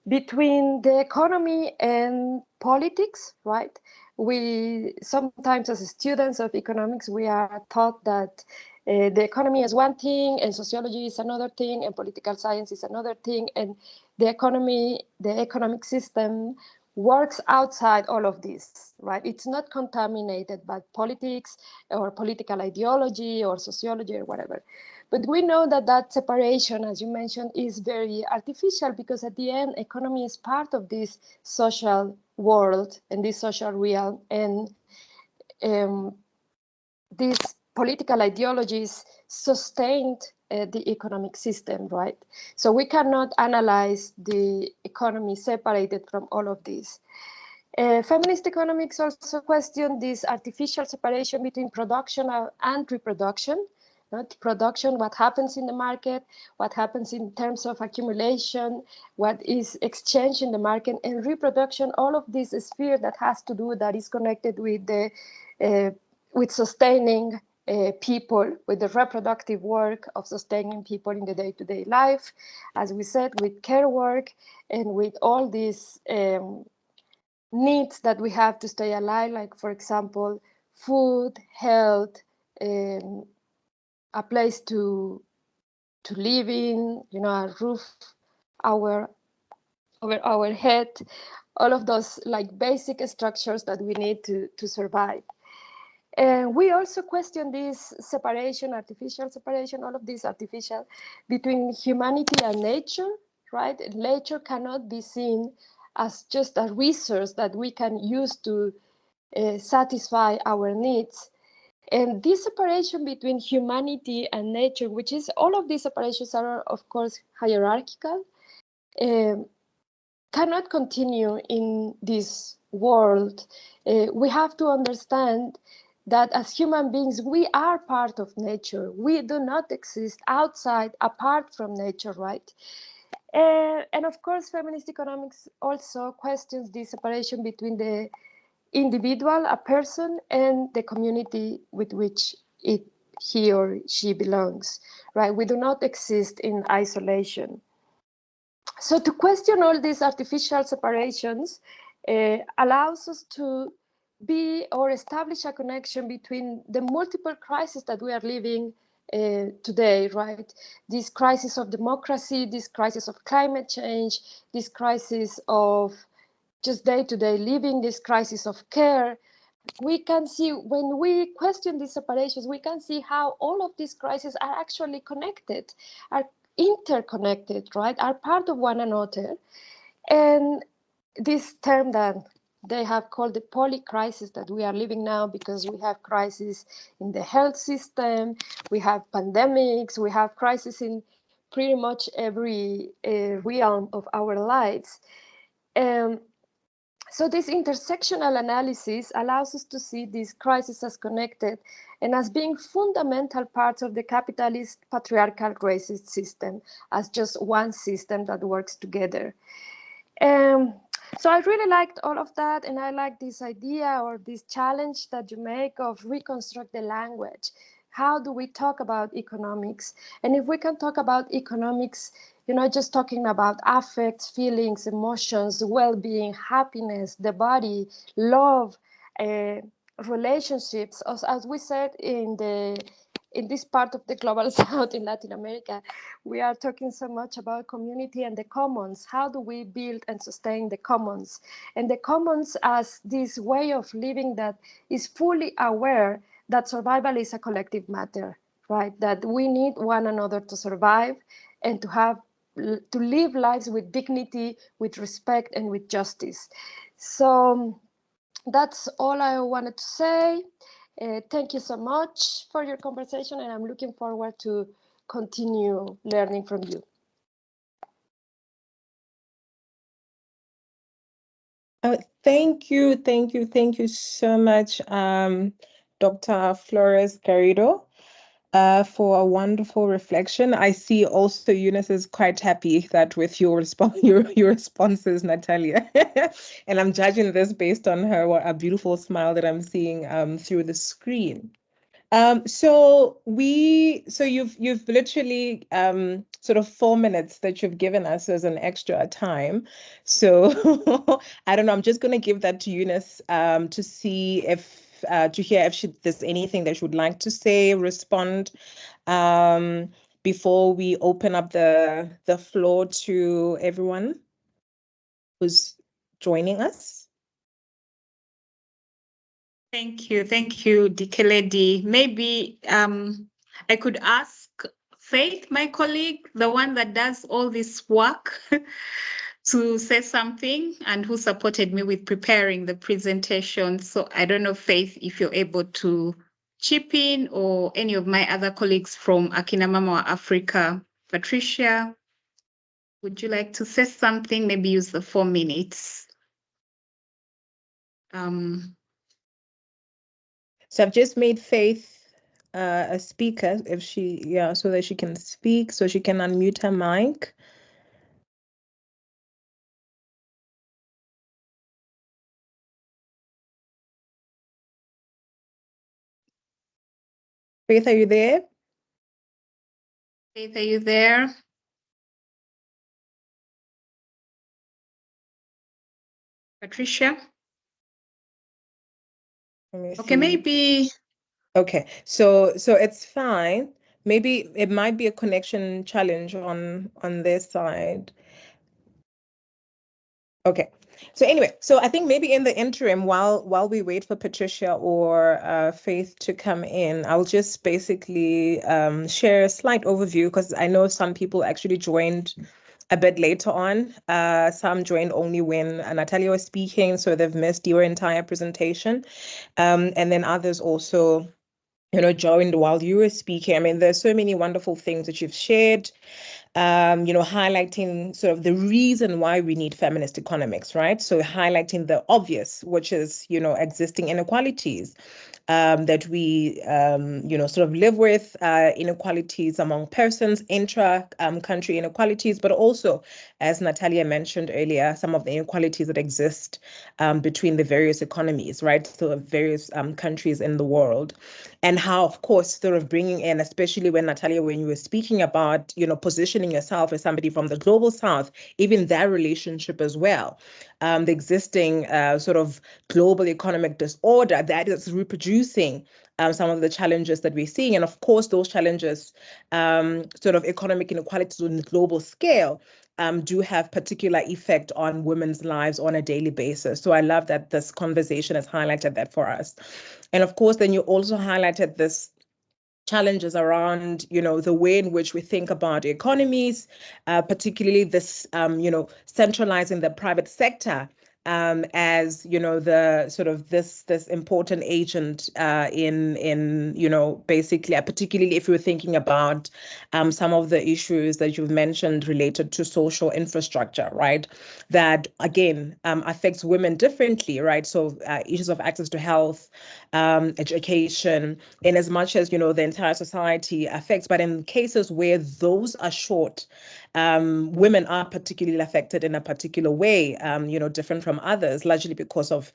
between the economy and politics, right? We sometimes, as students of economics, we are taught that the economy is one thing, and sociology is another thing, and political science is another thing, and the economy, the economic system works outside all of this, right? It's not contaminated by politics or political ideology or sociology or whatever. But we know that that separation, as you mentioned, is very artificial, because at the end, economy is part of this social world and this social realm, and these political ideologies sustained the economic system, right? So we cannot analyze the economy separated from all of this. Feminist economics also question this artificial separation between production and reproduction. Not production, what happens in the market, what happens in terms of accumulation, what is exchanged in the market, and reproduction, all of this sphere that has to do, that is connected with the with sustaining people, with the reproductive work of sustaining people in the day-to-day life, as we said, with care work, and with all these needs that we have to stay alive, like, for example, food, health, a place to live in, a roof over our head, all of those like basic structures that we need to survive. And we also question this separation, artificial separation, all of this artificial between humanity and nature, right? Nature cannot be seen as just a resource that we can use to satisfy our needs. And this separation between humanity and nature, which is all of these separations are, of course, hierarchical, um, cannot continue in this world. We have to understand that as human beings, we are part of nature. We do not exist outside, apart from nature, right? And of course, feminist economics also questions the separation between the individual, a person, and the community with which he or she belongs, right? We do not exist in isolation. So to question all these artificial separations allows us to be or establish a connection between the multiple crises that we are living today, right? This crisis of democracy, this crisis of climate change, this crisis of just day-to-day living, this crisis of care. We can see when we question these separations, we can see how all of these crises are actually connected, are interconnected, right? Are part of one another. And this term that they have called the polycrisis that we are living now, because we have crises in the health system, we have pandemics, we have crises in pretty much every realm of our lives. So this intersectional analysis allows us to see these crises as connected and as being fundamental parts of the capitalist patriarchal racist system, as just one system that works together. Um, so I really liked all of that, and I like this idea or this challenge that you make of reconstruct the language. How do we talk about economics? And if we can talk about economics, just talking about affects, feelings, emotions, well-being, happiness, the body, love, uh, relationships, as we said in this part of the global south in Latin America, we are talking so much about community and the commons. How do we build and sustain the commons? And the commons as this way of living that is fully aware that survival is a collective matter, right? That we need one another to survive and to live lives with dignity, with respect, and with justice. So that's all I wanted to say. Thank you so much for your conversation, and I'm looking forward to continue learning from you. Thank you, thank you so much, Dr. Flores Garrido, for a wonderful reflection. I see also Eunice is quite happy that with your your responses, Natalia, and I'm judging this based on a beautiful smile that I'm seeing through the screen. So you've literally sort of 4 minutes that you've given us as an extra time. So I don't know. I'm just going to give that to Eunice to see if to hear if there's anything that she would like to say, respond before we open up the floor to everyone who's joining us. Thank you, Dikeledi. Maybe I could ask Faith, my colleague, the one that does all this work, to say something and who supported me with preparing the presentation. So I don't know, Faith, if you're able to chip in, or any of my other colleagues from Akina Mama Africa. Patricia, would you like to say something? Maybe use the 4 minutes. So I've just made Faith a speaker, so that she can speak, so she can unmute her mic. Faith, are you there? Faith, are you there? Patricia? Let me Okay, see. maybe. Okay, so it's fine. Maybe it might be a connection challenge on their side. Okay. So anyway, so I think maybe in the interim, while we wait for Patricia or Faith to come in, I'll just basically share a slight overview because I know some people actually joined a bit later on. Some joined only when Natalia was speaking, so they've missed your entire presentation. And then others also, joined while you were speaking. I mean, there's so many wonderful things that you've shared, highlighting sort of the reason why we need feminist economics, right? So highlighting the obvious, which is, existing inequalities that we, sort of live with, inequalities among persons, intra-country inequalities, but also, as Natalia mentioned earlier, some of the inequalities that exist between the various economies, right? So various countries in the world. And how, of course, sort of bringing in, especially when Natalia, when you were speaking about, positioning yourself as somebody from the global south, even that relationship as well, the existing sort of global economic disorder that is reproducing some of the challenges that we're seeing. And of course, those challenges, sort of economic inequalities on the global scale, do have particular effect on women's lives on a daily basis. So I love that this conversation has highlighted that for us. And of course, then you also highlighted this challenges around, the way in which we think about economies, particularly this, centralizing the private sector as, the sort of this important agent basically, particularly if you're thinking about some of the issues that you've mentioned related to social infrastructure, right? That again affects women differently, right? So issues of access to health, education, in as much as, the entire society affects, but in cases where those are short, women are particularly affected in a particular way, different from others, largely because of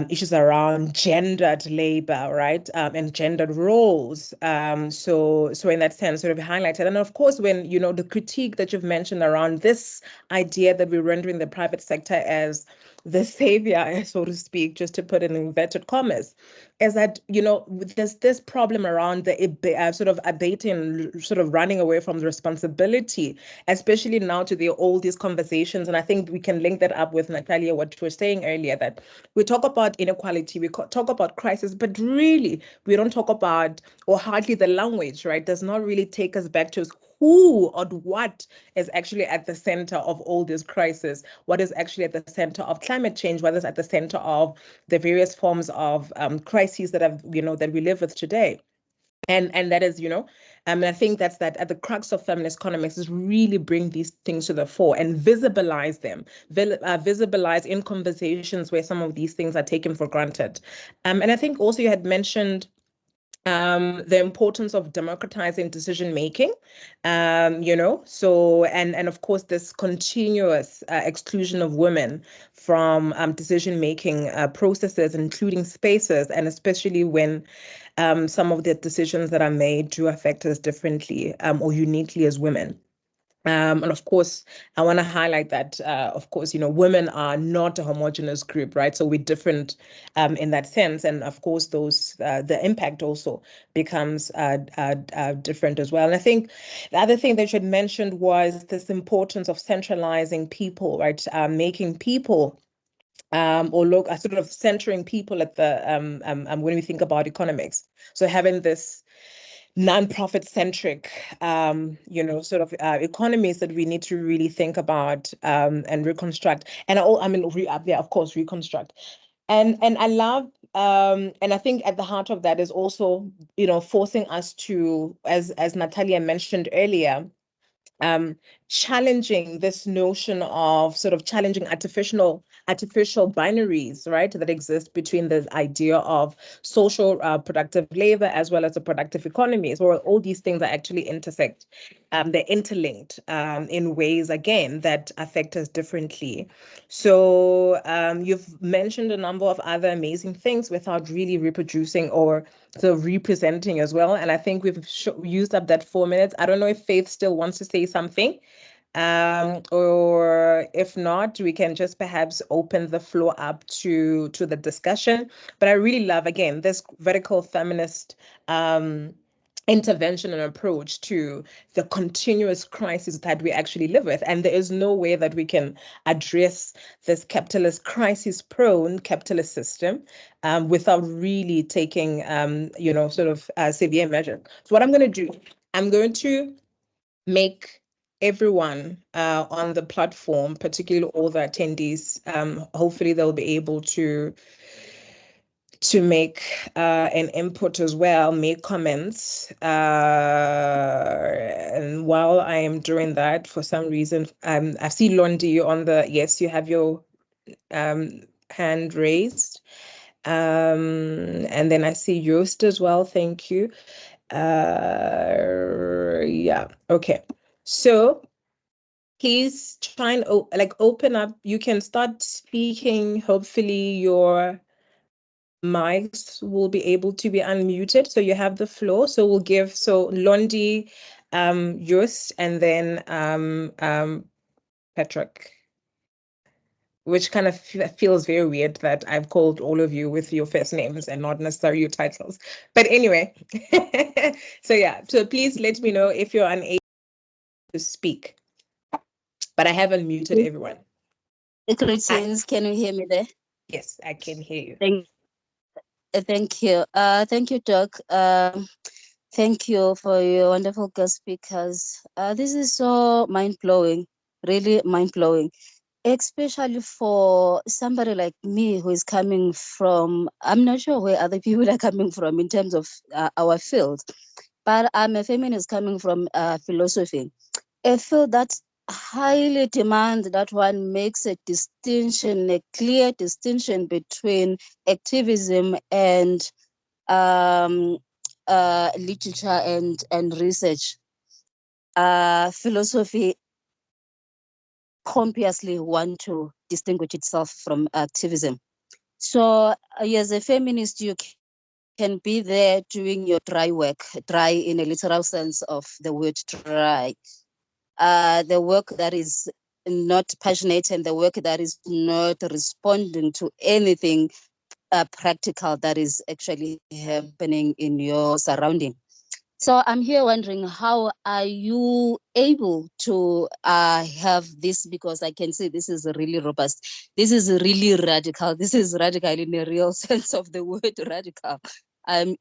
issues around gendered labor, right, and gendered roles. So in that sense, sort of highlighted. And of course, when, the critique that you've mentioned around this idea that we're rendering the private sector as the savior, so to speak, just to put in inverted commas, is that, there's this problem around the sort of abating, sort of running away from the responsibility, especially now to all these conversations. And I think we can link that up with Natalia, what you were saying earlier, that we talk about inequality, we talk about crisis, but really we don't talk about, or hardly the language, right, does not really take us back to who or what is actually at the center of all this crisis, what is actually at the center of climate change, what is at the center of the various forms of crises that have, that we live with today. And that is, I think that's that at the crux of feminist economics is really bring these things to the fore and visibilize them, visibilize in conversations where some of these things are taken for granted. And I think also you had mentioned the importance of democratizing decision making, so and of course this continuous exclusion of women from decision making processes, including spaces, and especially when some of the decisions that are made do affect us differently or uniquely as women. And of course, I want to highlight that, of course, women are not a homogenous group, right? So we're different in that sense. And of course, the impact also becomes different as well. And I think the other thing that you had mentioned was this importance of centralizing people, right? Making people or look sort of centering people at the when we think about economics. So having this non-profit centric, sort of economies that we need to really think about and reconstruct. And yeah, of course, reconstruct. And I love, and I think at the heart of that is also, forcing us to, as Natalia mentioned earlier, um, challenging this notion of sort of challenging artificial binaries, right, that exist between the idea of social productive labor as well as the productive economies, where all these things are actually intersect. They're interlinked in ways, again, that affect us differently. So you've mentioned a number of other amazing things without really reproducing or so representing as well. And I think we've used up that 4 minutes. I don't know if Faith still wants to say something. Or if not, we can just perhaps open the floor up to the discussion. But I really love, again, this vertical feminist intervention and approach to the continuous crisis that we actually live with. And there is no way that we can address this capitalist crisis-prone capitalist system without really taking, sort of severe measures. So what I'm going to do, I'm going to make everyone on the platform, particularly all the attendees, hopefully they'll be able to make an input as well, make comments. And while I am doing that, for some reason, I see Londi on the, yes, you have your hand raised. And then I see Joost as well, thank you. Yeah, okay. So please try and open up. You can start speaking. Hopefully your mics will be able to be unmuted. So you have the floor. So we'll give, so Londi, Joost, and then Patrick, which kind of feels very weird that I've called all of you with your first names and not necessarily your titles. But anyway, so yeah, so please let me know if you're unable to speak. But I haven't muted everyone. Greetings, can you hear me there? Yes, I can hear you. Thank you. Thank you, Doc. Thank you for your wonderful guest speakers. This is so mind-blowing, really mind-blowing, especially for somebody like me who is coming from, I'm not sure where other people are coming from in terms of our field, but I'm a feminist coming from philosophy. A field that highly demands that one makes a distinction, a clear distinction between activism and literature and research. Philosophy consciously want to distinguish itself from activism. So as a feminist, you can be there doing your dry work, dry in a literal sense of the word dry. The work that is not passionate and the work that is not responding to anything practical that is actually happening in your surrounding. So I'm here wondering, how are you able to have this? Because I can see this is really robust. This is really radical. This is radical in a real sense of the word radical. I'm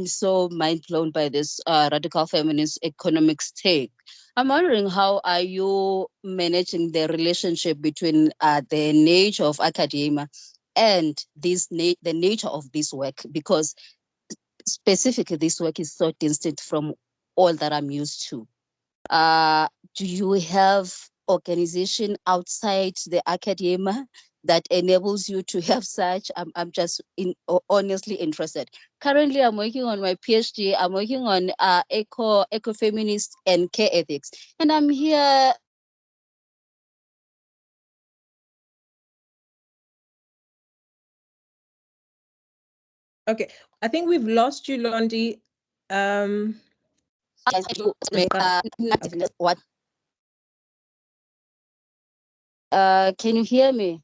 so mind blown by this radical feminist economics take. I'm wondering, how are you managing the relationship between the nature of academia and the nature of this work? Because specifically, this work is so distant from all that I'm used to. Do you have organization outside the academia that enables you to have such? I'm just honestly interested. Currently, I'm working on my PhD. I'm working on ecofeminist and care ethics, and I'm here. Okay, I think we've lost you, Londi. What? Can you hear me?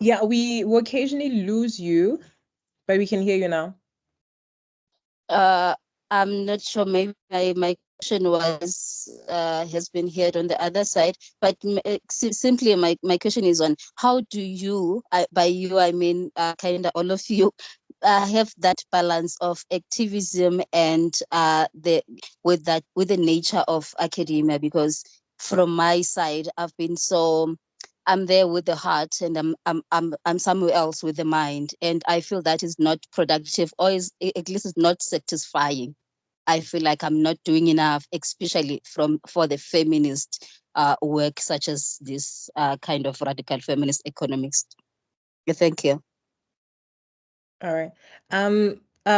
Yeah, we will occasionally lose you, but we can hear you now. I'm not sure, maybe my question was has been heard on the other side, but simply my question is on, how do you, by you I mean kind of all of you, have that balance of activism and with the nature of academia? Because from my side, I'm there with the heart, and I'm somewhere else with the mind, and I feel that is not productive, or at least it's not satisfying. I feel like I'm not doing enough, especially for the feminist work such as this kind of radical feminist economics. Thank you. All right.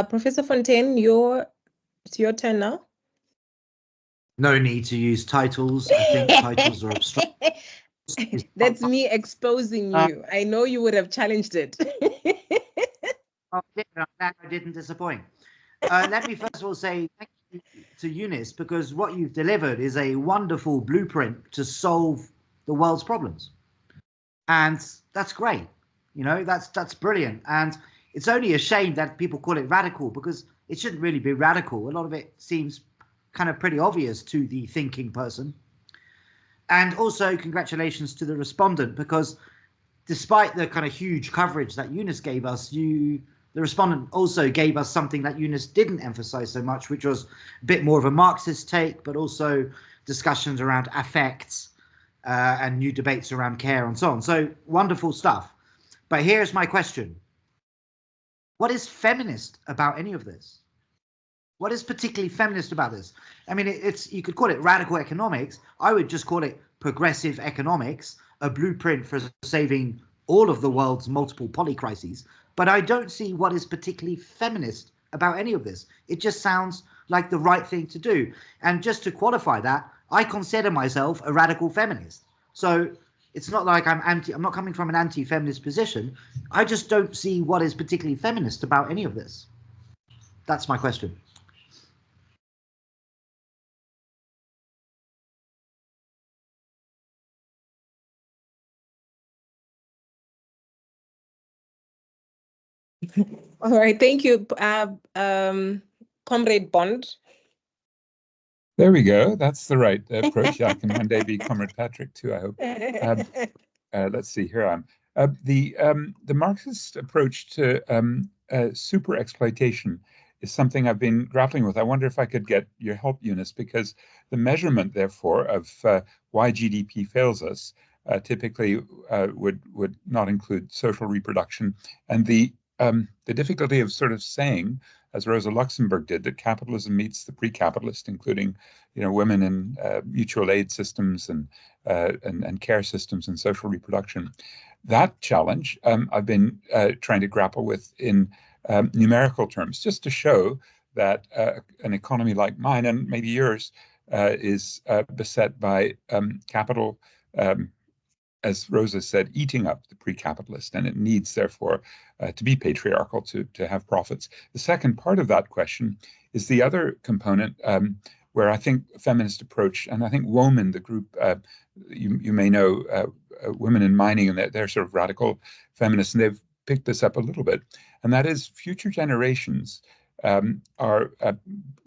Professor Fontaine, it's your turn now. No need to use titles. I think titles are abstract. That's me exposing you. I know you would have challenged it. I'm glad I didn't disappoint. Let me first of all say thank to Eunice, because what you've delivered is a wonderful blueprint to solve the world's problems, and that's great. You know, that's brilliant, and it's only a shame that people call it radical, because it shouldn't really be radical. A lot of it seems kind of pretty obvious to the thinking person. And also congratulations to the respondent, because despite the kind of huge coverage that Eunice gave us, the respondent also gave us something that Eunice didn't emphasize so much, which was a bit more of a Marxist take, but also discussions around affects and new debates around care and so on. So wonderful stuff. But here's my question. What is feminist about any of this? What is particularly feminist about this? I mean, you could call it radical economics. I would just call it progressive economics, a blueprint for saving all of the world's multiple polycrises. But I don't see what is particularly feminist about any of this. It just sounds like the right thing to do. And just to qualify that, I consider myself a radical feminist. So it's not like I'm not coming from an anti-feminist position. I just don't see what is particularly feminist about any of this. That's my question. All right, thank you, Comrade Bond. There we go. That's the right approach. I can one day be Comrade Patrick too, I hope. Let's see, here I am. The Marxist approach to super exploitation is something I've been grappling with. I wonder if I could get your help, Eunice, because the measurement, therefore, of why GDP fails us typically would not include social reproduction, and the difficulty of sort of saying, as Rosa Luxemburg did, that capitalism meets the pre-capitalist, including, women in mutual aid systems and care systems and social reproduction. That challenge I've been trying to grapple with in numerical terms, just to show that an economy like mine, and maybe yours, is beset by capital, as Rosa said, eating up the pre-capitalist, and it needs, therefore, to be patriarchal to have profits. The second part of that question is the other component where I think feminist approach, and I think Women, the group, you may know, Women in Mining, and they're sort of radical feminists, and they've picked this up a little bit, and that is future generations are,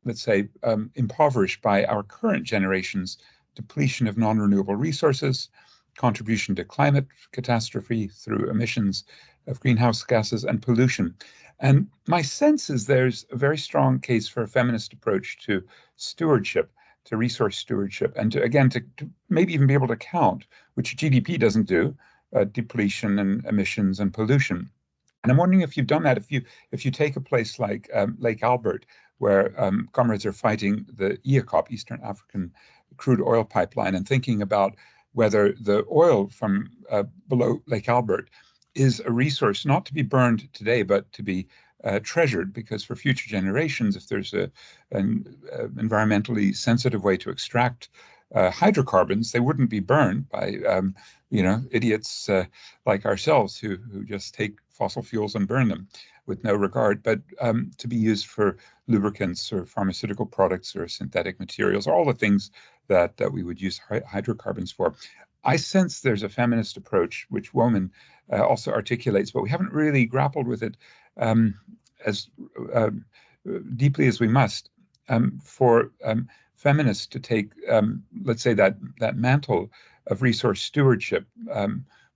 let's say, impoverished by our current generation's depletion of non-renewable resources, contribution to climate catastrophe through emissions of greenhouse gases and pollution. And my sense is there's a very strong case for a feminist approach to stewardship, to resource stewardship, and to maybe even be able to count, which GDP doesn't do, depletion and emissions and pollution. And I'm wondering if you've done that, if you take a place like Lake Albert, where comrades are fighting the EACOP, Eastern African crude oil pipeline, and thinking about whether the oil from below Lake Albert is a resource not to be burned today, but to be treasured, because for future generations, if there's an environmentally sensitive way to extract hydrocarbons, they wouldn't be burned by idiots like ourselves who just take fossil fuels and burn them with no regard, but to be used for lubricants or pharmaceutical products or synthetic materials, all the things that we would use hydrocarbons for. I sense there's a feminist approach, which Women also articulates, but we haven't really grappled with it as deeply as we must, for feminists to take, let's say, that mantle of resource stewardship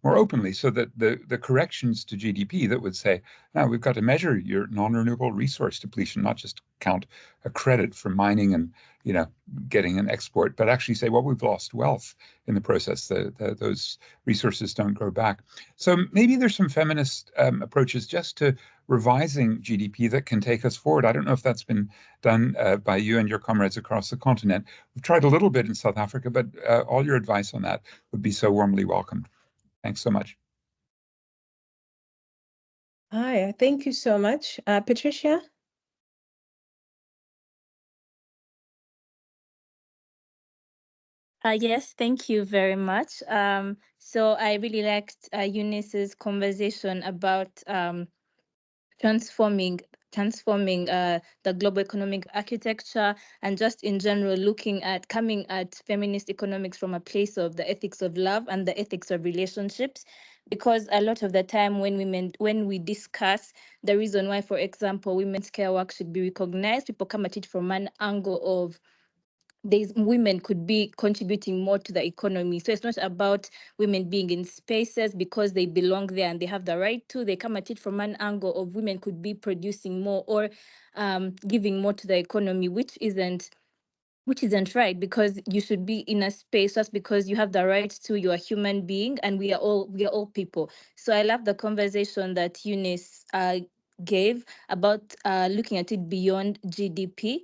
more openly, so that the corrections to GDP that would say, now we've got to measure your non-renewable resource depletion, not just count a credit for mining and getting an export, but actually say, well, we've lost wealth in the process. Those resources don't grow back. So maybe there's some feminist approaches just to revising GDP that can take us forward. I don't know if that's been done by you and your comrades across the continent. We've tried a little bit in South Africa, but all your advice on that would be so warmly welcomed. Thanks so much. Hi, thank you so much. Patricia? Yes, thank you very much. So I really liked Eunice's conversation about transforming transforming the global economic architecture, and just in general coming at feminist economics from a place of the ethics of love and the ethics of relationships. Because a lot of the time when we discuss the reason why, for example, women's care work should be recognized, people come at it from an angle of women could be contributing more to the economy. So it's not about women being in spaces because they belong there and they have the right to. They come at it from an angle of women could be producing more or giving more to the economy, which isn't right, because you should be in a space just because you have the right to. You're a human being, and we are all people. So I love the conversation that Eunice gave about looking at it beyond GDP,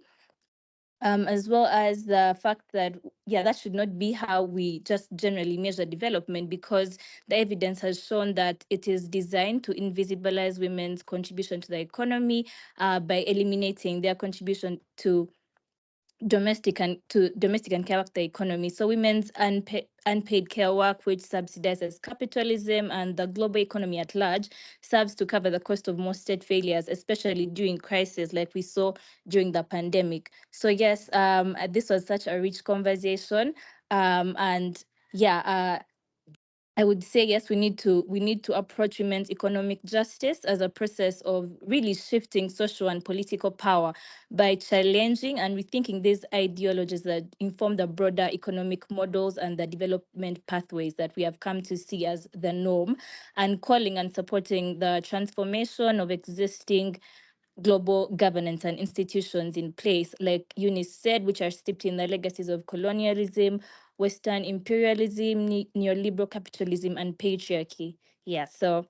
as well as the fact that, yeah, that should not be how we just generally measure development, because the evidence has shown that it is designed to invisibilize women's contribution to the economy by eliminating their contribution to domestic and care work the economy. So women's unpaid care work, which subsidizes capitalism and the global economy at large, serves to cover the cost of most state failures, especially during crises like we saw during the pandemic. So yes, this was such a rich conversation, and yeah, I would say yes, we need to approach women's economic justice as a process of really shifting social and political power by challenging and rethinking these ideologies that inform the broader economic models and the development pathways that we have come to see as the norm, and calling and supporting the transformation of existing global governance and institutions in place, like Eunice said, which are steeped in the legacies of colonialism, Western imperialism, neoliberal capitalism, and patriarchy. Yeah, so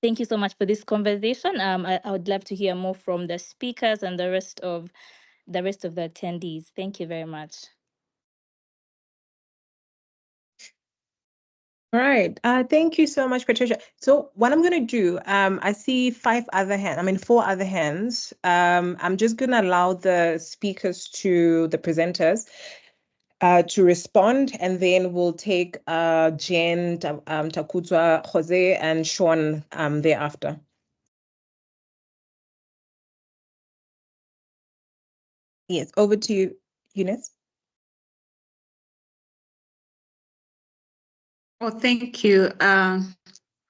thank you so much for this conversation. I would love to hear more from the speakers and the rest of the attendees. Thank you very much. All right. Thank you so much, Patricia. So what I'm gonna do, I see four other hands. I'm just gonna allow the presenters, to respond, and then we'll take Jen, Takutwa, Jose, and Sean thereafter. Yes, over to you, Eunice. Oh, thank you.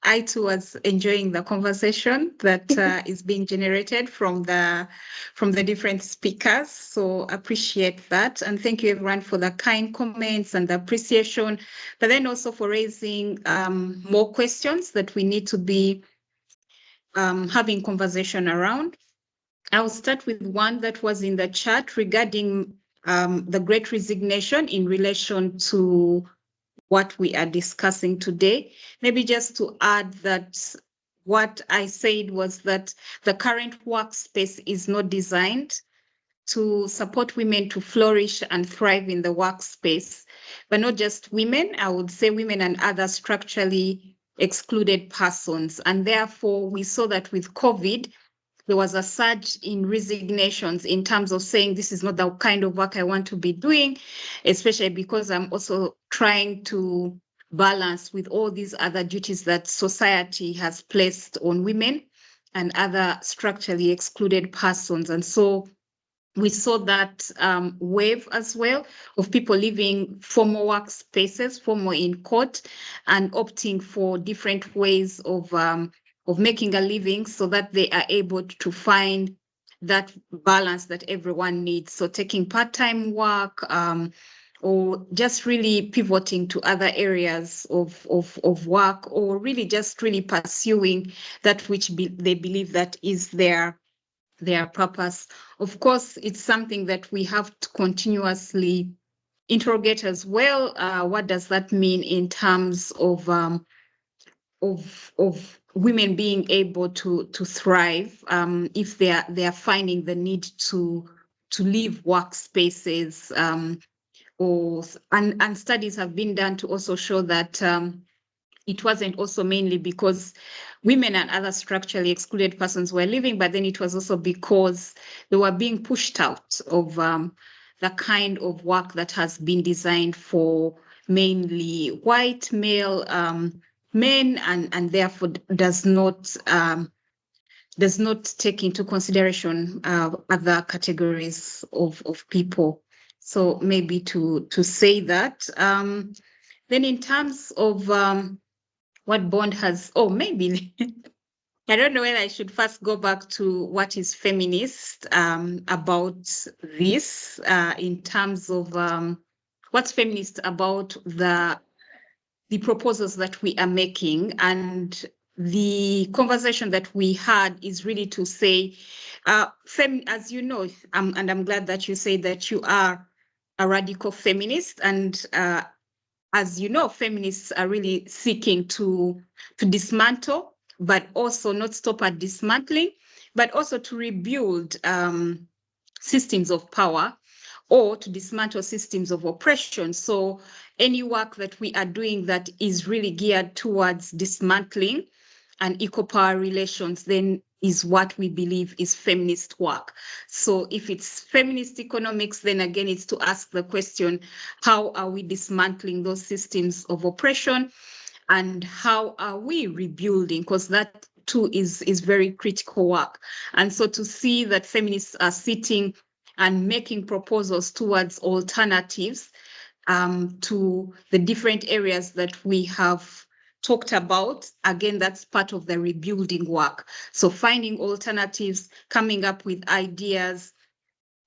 I too was enjoying the conversation that is being generated from the different speakers. So appreciate that. And thank you everyone for the kind comments and the appreciation, but then also for raising more questions that we need to be having conversation around. I'll start with one that was in the chat regarding the Great Resignation in relation to what we are discussing today. Maybe just to add that what I said was that the current workspace is not designed to support women to flourish and thrive in the workspace, but not just women. I would say women and other structurally excluded persons. And therefore, we saw that with COVID, there was a surge in resignations in terms of saying, this is not the kind of work I want to be doing, especially because I'm also trying to balance with all these other duties that society has placed on women and other structurally excluded persons. And so we saw that wave as well of people leaving formal workspaces, formal in court, and opting for different ways of making a living so that they are able to find that balance that everyone needs. So taking part-time work, or just really pivoting to other areas of work, or really just really pursuing that which they believe that is their purpose. Of course, it's something that we have to continuously interrogate as well. What does that mean in terms of women being able to thrive if they are finding the need to leave workspaces, and studies have been done to also show that it wasn't also mainly because women and other structurally excluded persons were leaving, but then it was also because they were being pushed out of the kind of work that has been designed for mainly white male men, and therefore does not does not take into consideration other categories of people. So maybe to say that. Then in terms of what Bond has, maybe I don't know whether I should first go back to what is feminist about this in terms of what's feminist about the proposals that we are making. And the conversation that we had is really to say, as you know, and I'm glad that you say that you are a radical feminist, and as you know, feminists are really seeking to dismantle, but also not stop at dismantling, but also to rebuild systems of power or to dismantle systems of oppression. So any work that we are doing that is really geared towards dismantling and equal power relations then is what we believe is feminist work. So if it's feminist economics, then again, it's to ask the question, how are we dismantling those systems of oppression? And how are we rebuilding? Because that too is very critical work. And so to see that feminists are sitting and making proposals towards alternatives to the different areas that we have talked about, again, that's part of the rebuilding work. So finding alternatives, coming up with ideas,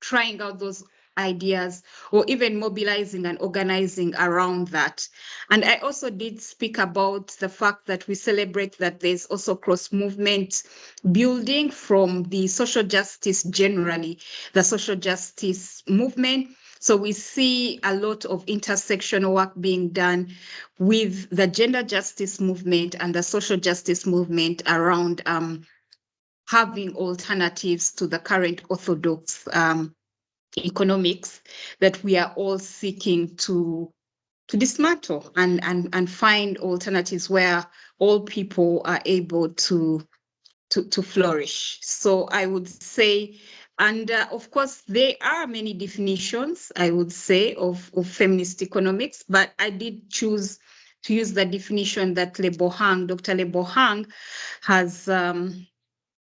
trying out those ideas, or even mobilizing and organizing around that. And I also did speak about the fact that we celebrate that there's also cross-movement building from the social justice generally, the social justice movement. So we see a lot of intersectional work being done with the gender justice movement and the social justice movement around having alternatives to the current orthodox economics that we are all seeking to dismantle and find alternatives where all people are able to flourish. So I would say, and of course, there are many definitions, I would say, of feminist economics, but I did choose to use the definition that Dr. Le Bohang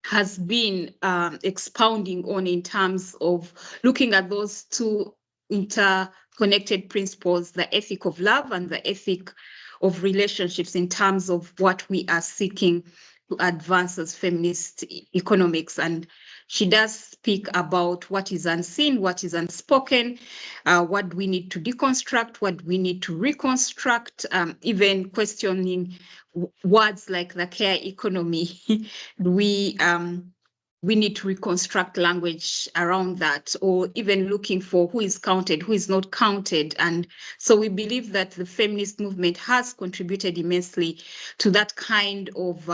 has been expounding on in terms of looking at those two interconnected principles, the ethic of love and the ethic of relationships, in terms of what we are seeking to advance as feminist economics. And she does speak about what is unseen, what is unspoken, what we need to deconstruct, what we need to reconstruct, even questioning words like the care economy. We need to reconstruct language around that, or even looking for who is counted, who is not counted. And so we believe that the feminist movement has contributed immensely to that kind of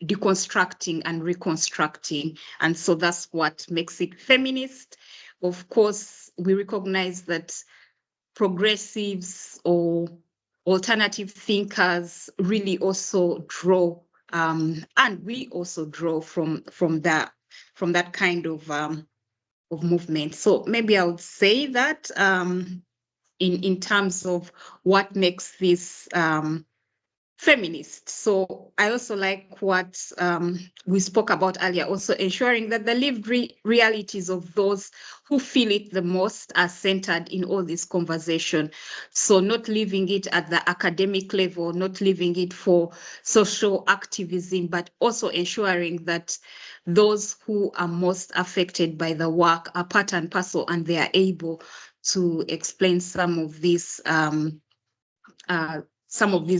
deconstructing and reconstructing. And so that's what makes it feminist. Of course, we recognize that progressives or alternative thinkers really also draw, and we also draw from that kind of movement. So maybe I would say that in terms of what makes this feminist. So I also like what we spoke about earlier, also ensuring that the lived realities of those who feel it the most are centered in all this conversation. So not leaving it at the academic level, not leaving it for social activism, but also ensuring that those who are most affected by the work are part and parcel, and they are able to explain some of these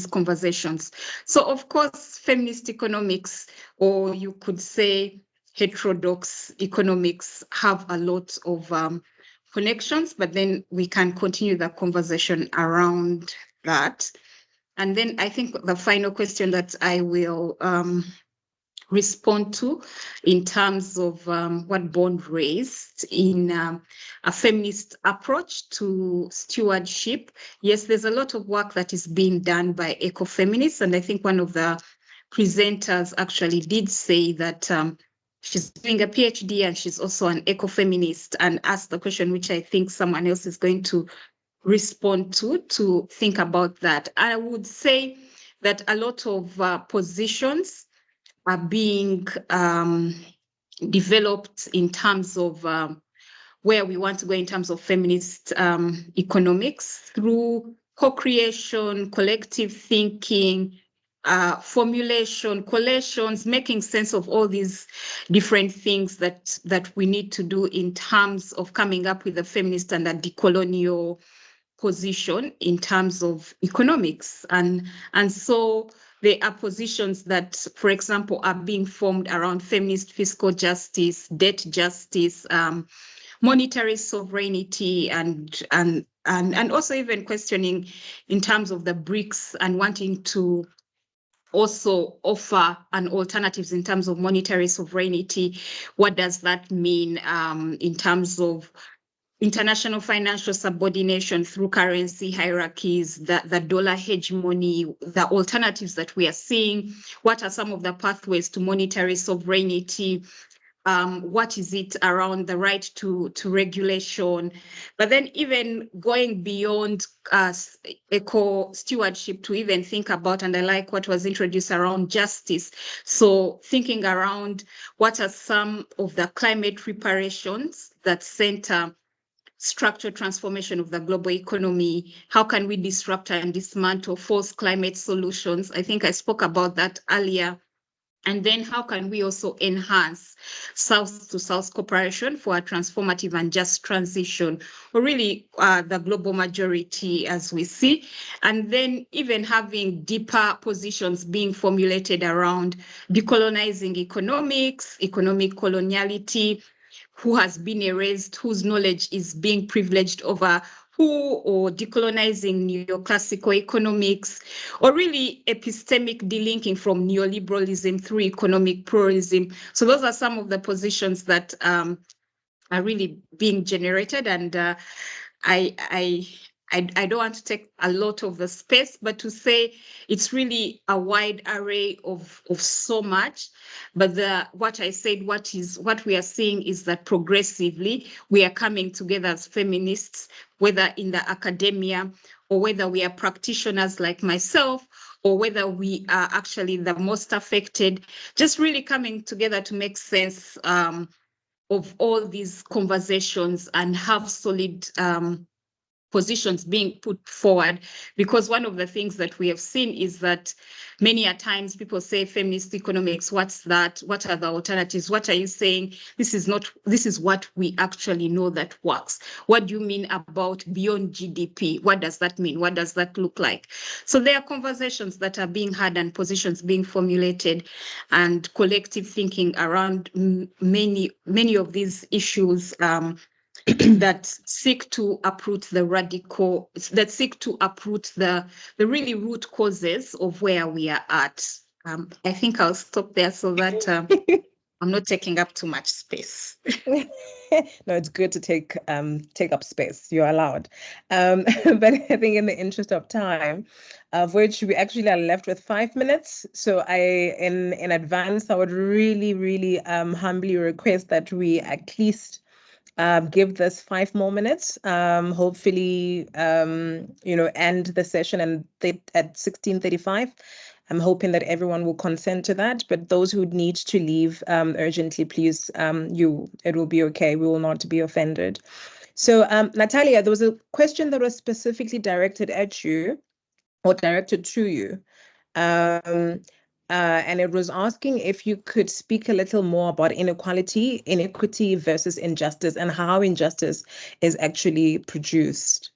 conversations. So of course, feminist economics, or you could say heterodox economics, have a lot of connections, but then we can continue the conversation around that. And then I think the final question that I will respond to in terms of what Bond raised in a feminist approach to stewardship. Yes, there's a lot of work that is being done by ecofeminists, and I think one of the presenters actually did say that she's doing a PhD and she's also an ecofeminist, and asked the question, which I think someone else is going to respond to think about that. I would say that a lot of positions are being developed in terms of where we want to go in terms of feminist economics through co-creation, collective thinking, formulation, collations, making sense of all these different things that we need to do in terms of coming up with a feminist and a decolonial position in terms of economics. And so there are positions that, for example, are being formed around feminist fiscal justice, debt justice, monetary sovereignty, and also even questioning in terms of the BRICS and wanting to also offer an alternatives in terms of monetary sovereignty. What does that mean in terms of international financial subordination through currency hierarchies, the dollar hegemony, the alternatives that we are seeing? What are some of the pathways to monetary sovereignty? What is it around the right to regulation? But then even going beyond eco stewardship to even think about, and I like what was introduced around justice. So thinking around what are some of the climate reparations that center structural transformation of the global economy? How can we disrupt and dismantle false climate solutions? I think I spoke about that earlier. And then how can we also enhance South-to-South cooperation for a transformative and just transition, or really the global majority as we see? And then even having deeper positions being formulated around decolonizing economics, economic coloniality, who has been erased, whose knowledge is being privileged over who, or decolonizing neoclassical economics, or really epistemic delinking from neoliberalism through economic pluralism. So those are some of the positions that are really being generated, and I don't want to take a lot of the space, but to say it's really a wide array of so much. But what I said, what we are seeing is that progressively we are coming together as feminists, whether in the academia or whether we are practitioners like myself, or whether we are actually the most affected, just really coming together to make sense of all these conversations and have solid positions being put forward. Because one of the things that we have seen is that many a times people say feminist economics, what's that? What are the alternatives? What are you saying? This is what we actually know that works. What do you mean about beyond GDP? What does that mean? What does that look like? So there are conversations that are being had and positions being formulated and collective thinking around many of these issues that seek to uproot the radical, that seek to uproot the really root causes of where we are at. I think I'll stop there so that I'm not taking up too much space. No, it's good to take up space. You're allowed. But I think in the interest of time, of which we actually are left with 5 minutes. So in advance, I would really humbly request that we at least give this 5 more minutes. Hopefully, end the session at 16:35. I'm hoping that everyone will consent to that. But those who need to leave urgently, please, it will be okay. We will not be offended. So, Natalia, there was a question that was specifically directed at you or directed to you. And it was asking if you could speak a little more about inequity versus injustice, and how injustice is actually produced.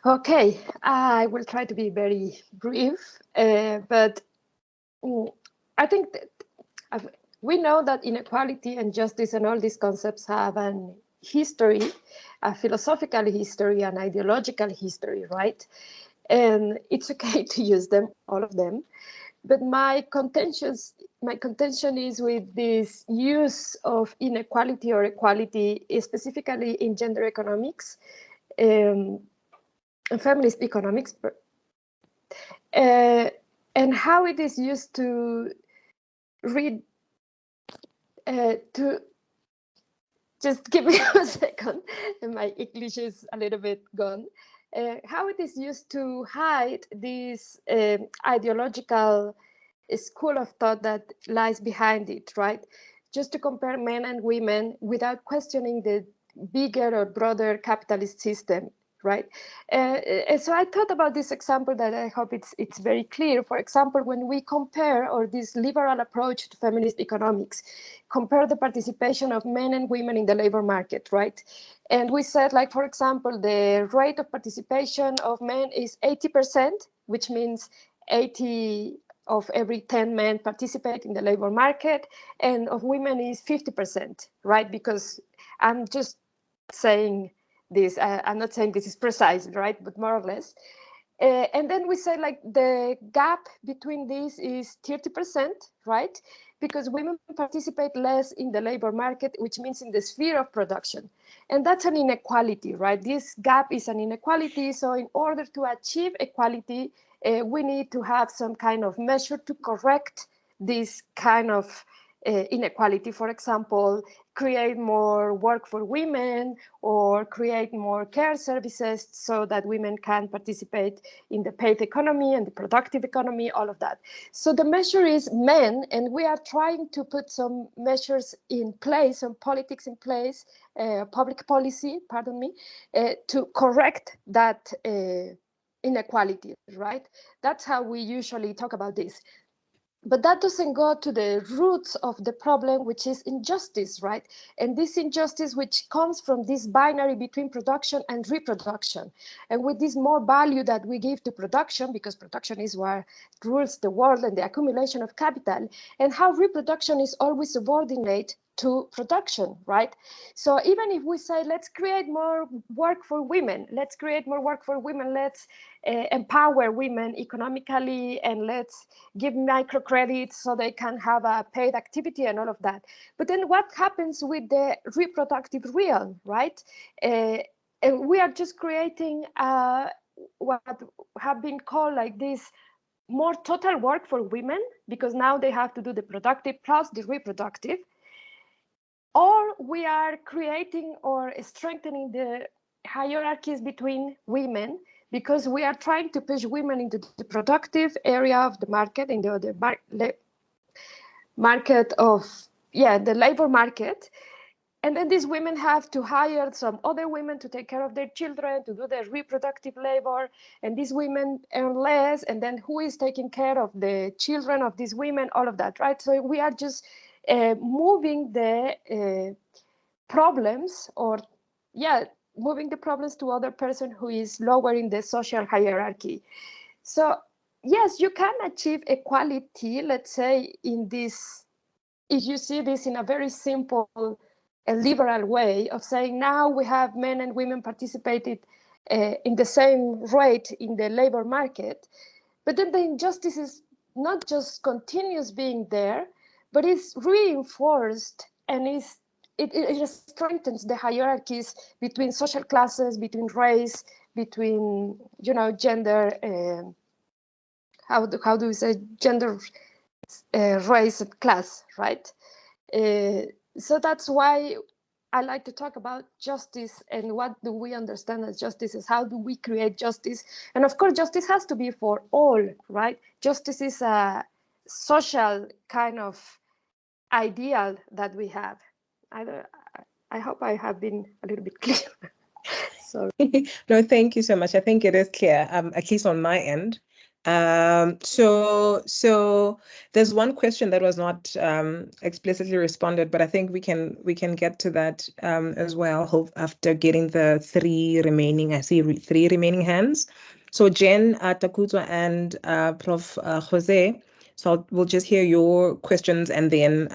Okay, I will try to be very brief, but I think that we know that inequality and justice and all these concepts have an history, a philosophical history, an ideological history, right? And it's okay to use them, all of them. But my contention is with this use of inequality or equality, specifically in gender economics, and feminist economics, and how it is used to read. To just give me a second, my English is a little bit gone. How it is used to hide these ideological school of thought that lies behind it, right? Just to compare men and women without questioning the bigger or broader capitalist system, right? And so I thought about this example that I hope it's very clear. For example, when we compare, or this liberal approach to feminist economics, compare the participation of men and women in the labor market, right? And we said, like, for example, the rate of participation of men is 80%, which means 80 of every 10 men participate in the labor market, and of women is 50%, right? Because I'm just saying this, I'm not saying this is precise, right? But more or less. And then we say, like, the gap between these is 30%, right? Because women participate less in the labor market, which means in the sphere of production. And that's an inequality, right? This gap is an inequality. So in order to achieve equality, we need to have some kind of measure to correct this kind of inequality. For example, create more work for women, or create more care services so that women can participate in the paid economy and the productive economy, all of that. So the measure is men, and we are trying to put some measures in place, some politics in place, public policy, pardon me, to correct that inequality, right? That's how we usually talk about this. But that doesn't go to the roots of the problem, which is injustice, right? And this injustice, which comes from this binary between production and reproduction. And with this more value that we give to production, because production is what rules the world and the accumulation of capital, and how reproduction is always subordinate to production, right? So even if we say, let's create more work for women, let's empower women economically, and let's give microcredits so they can have a paid activity and all of that. But then what happens with the reproductive realm, right? And we are just creating what have been called, like, this more total work for women, because now they have to do the productive plus the reproductive. Or we are creating or strengthening the hierarchies between women, because we are trying to push women into the productive area of the market, in the market of, the labor market. And then these women have to hire some other women to take care of their children, to do their reproductive labor. And these women earn less. And then who is taking care of the children of these women? All of that, right? So we are just moving the problems, or moving the problems to other person who is lower in the social hierarchy. So yes, you can achieve equality, let's say, in this, if you see this in a very simple liberal way of saying, now we have men and women participated in the same rate in the labor market. But then the injustice is not just continues being there, but it's reinforced, and it strengthens the hierarchies between social classes, between race, between, gender. How do we say gender, race, and class, right? So that's why I like to talk about justice, and what do we understand as justice, is how do we create justice. And of course, justice has to be for all, right? Justice is a social kind of ideal that we have. I hope I have been a little bit clear. Sorry. No, thank you so much. I think it is clear, at least on my end. So there's one question that was not explicitly responded, but I think we can get to that as well after getting the three remaining. I see three remaining hands. So Jen, Takutwa, and Prof. Jose. So we'll just hear your questions, and then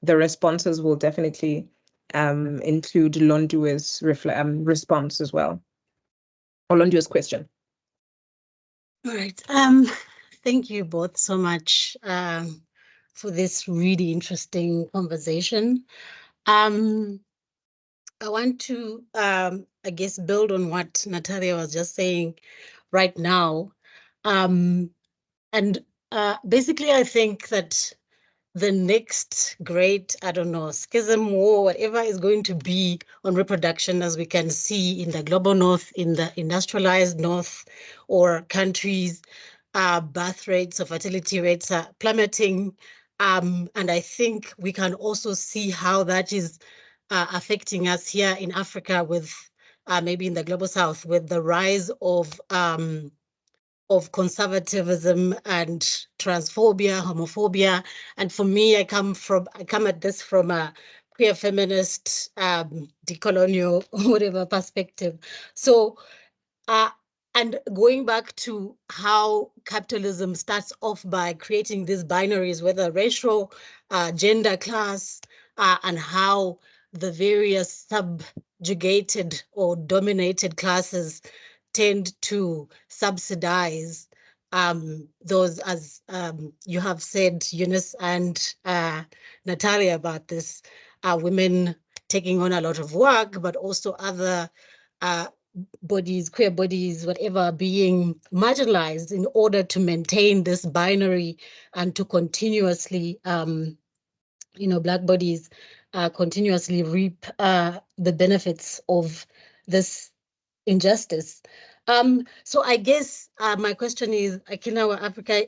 the responses will definitely include Londua's response as well, or Londua's question. All right. Thank you both so much for this really interesting conversation. I want to, I guess, build on what Natalia was just saying right now. And basically, I think that the next great, I don't know, schism, war, whatever is going to be on reproduction, as we can see in the global north, in the industrialized north, or countries, birth rates or fertility rates are plummeting. And I think we can also see how that is affecting us here in Africa with maybe in the global south with the rise of conservatism and transphobia, homophobia. And for me, I come at this from a queer feminist, decolonial, whatever perspective. So and going back to how capitalism starts off by creating these binaries, whether racial, gender, class, and how the various subjugated or dominated classes tend to subsidize those, as you have said, Eunice and Natalia, about this, women taking on a lot of work, but also other bodies, queer bodies, whatever, being marginalized in order to maintain this binary and to continuously, Black bodies continuously reap the benefits of this injustice. So I guess my question is, Akinawa Africa,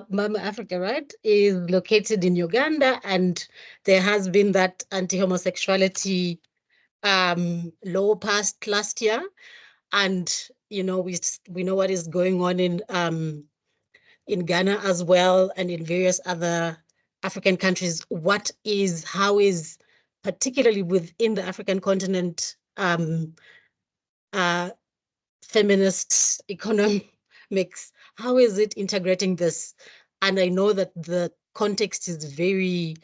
Mama Africa, right, is located in Uganda, and there has been that anti-homosexuality law passed last year, and we know what is going on in Ghana as well, and in various other African countries. How is particularly within the African continent feminist economics, how is it integrating this? And I know that the context is very,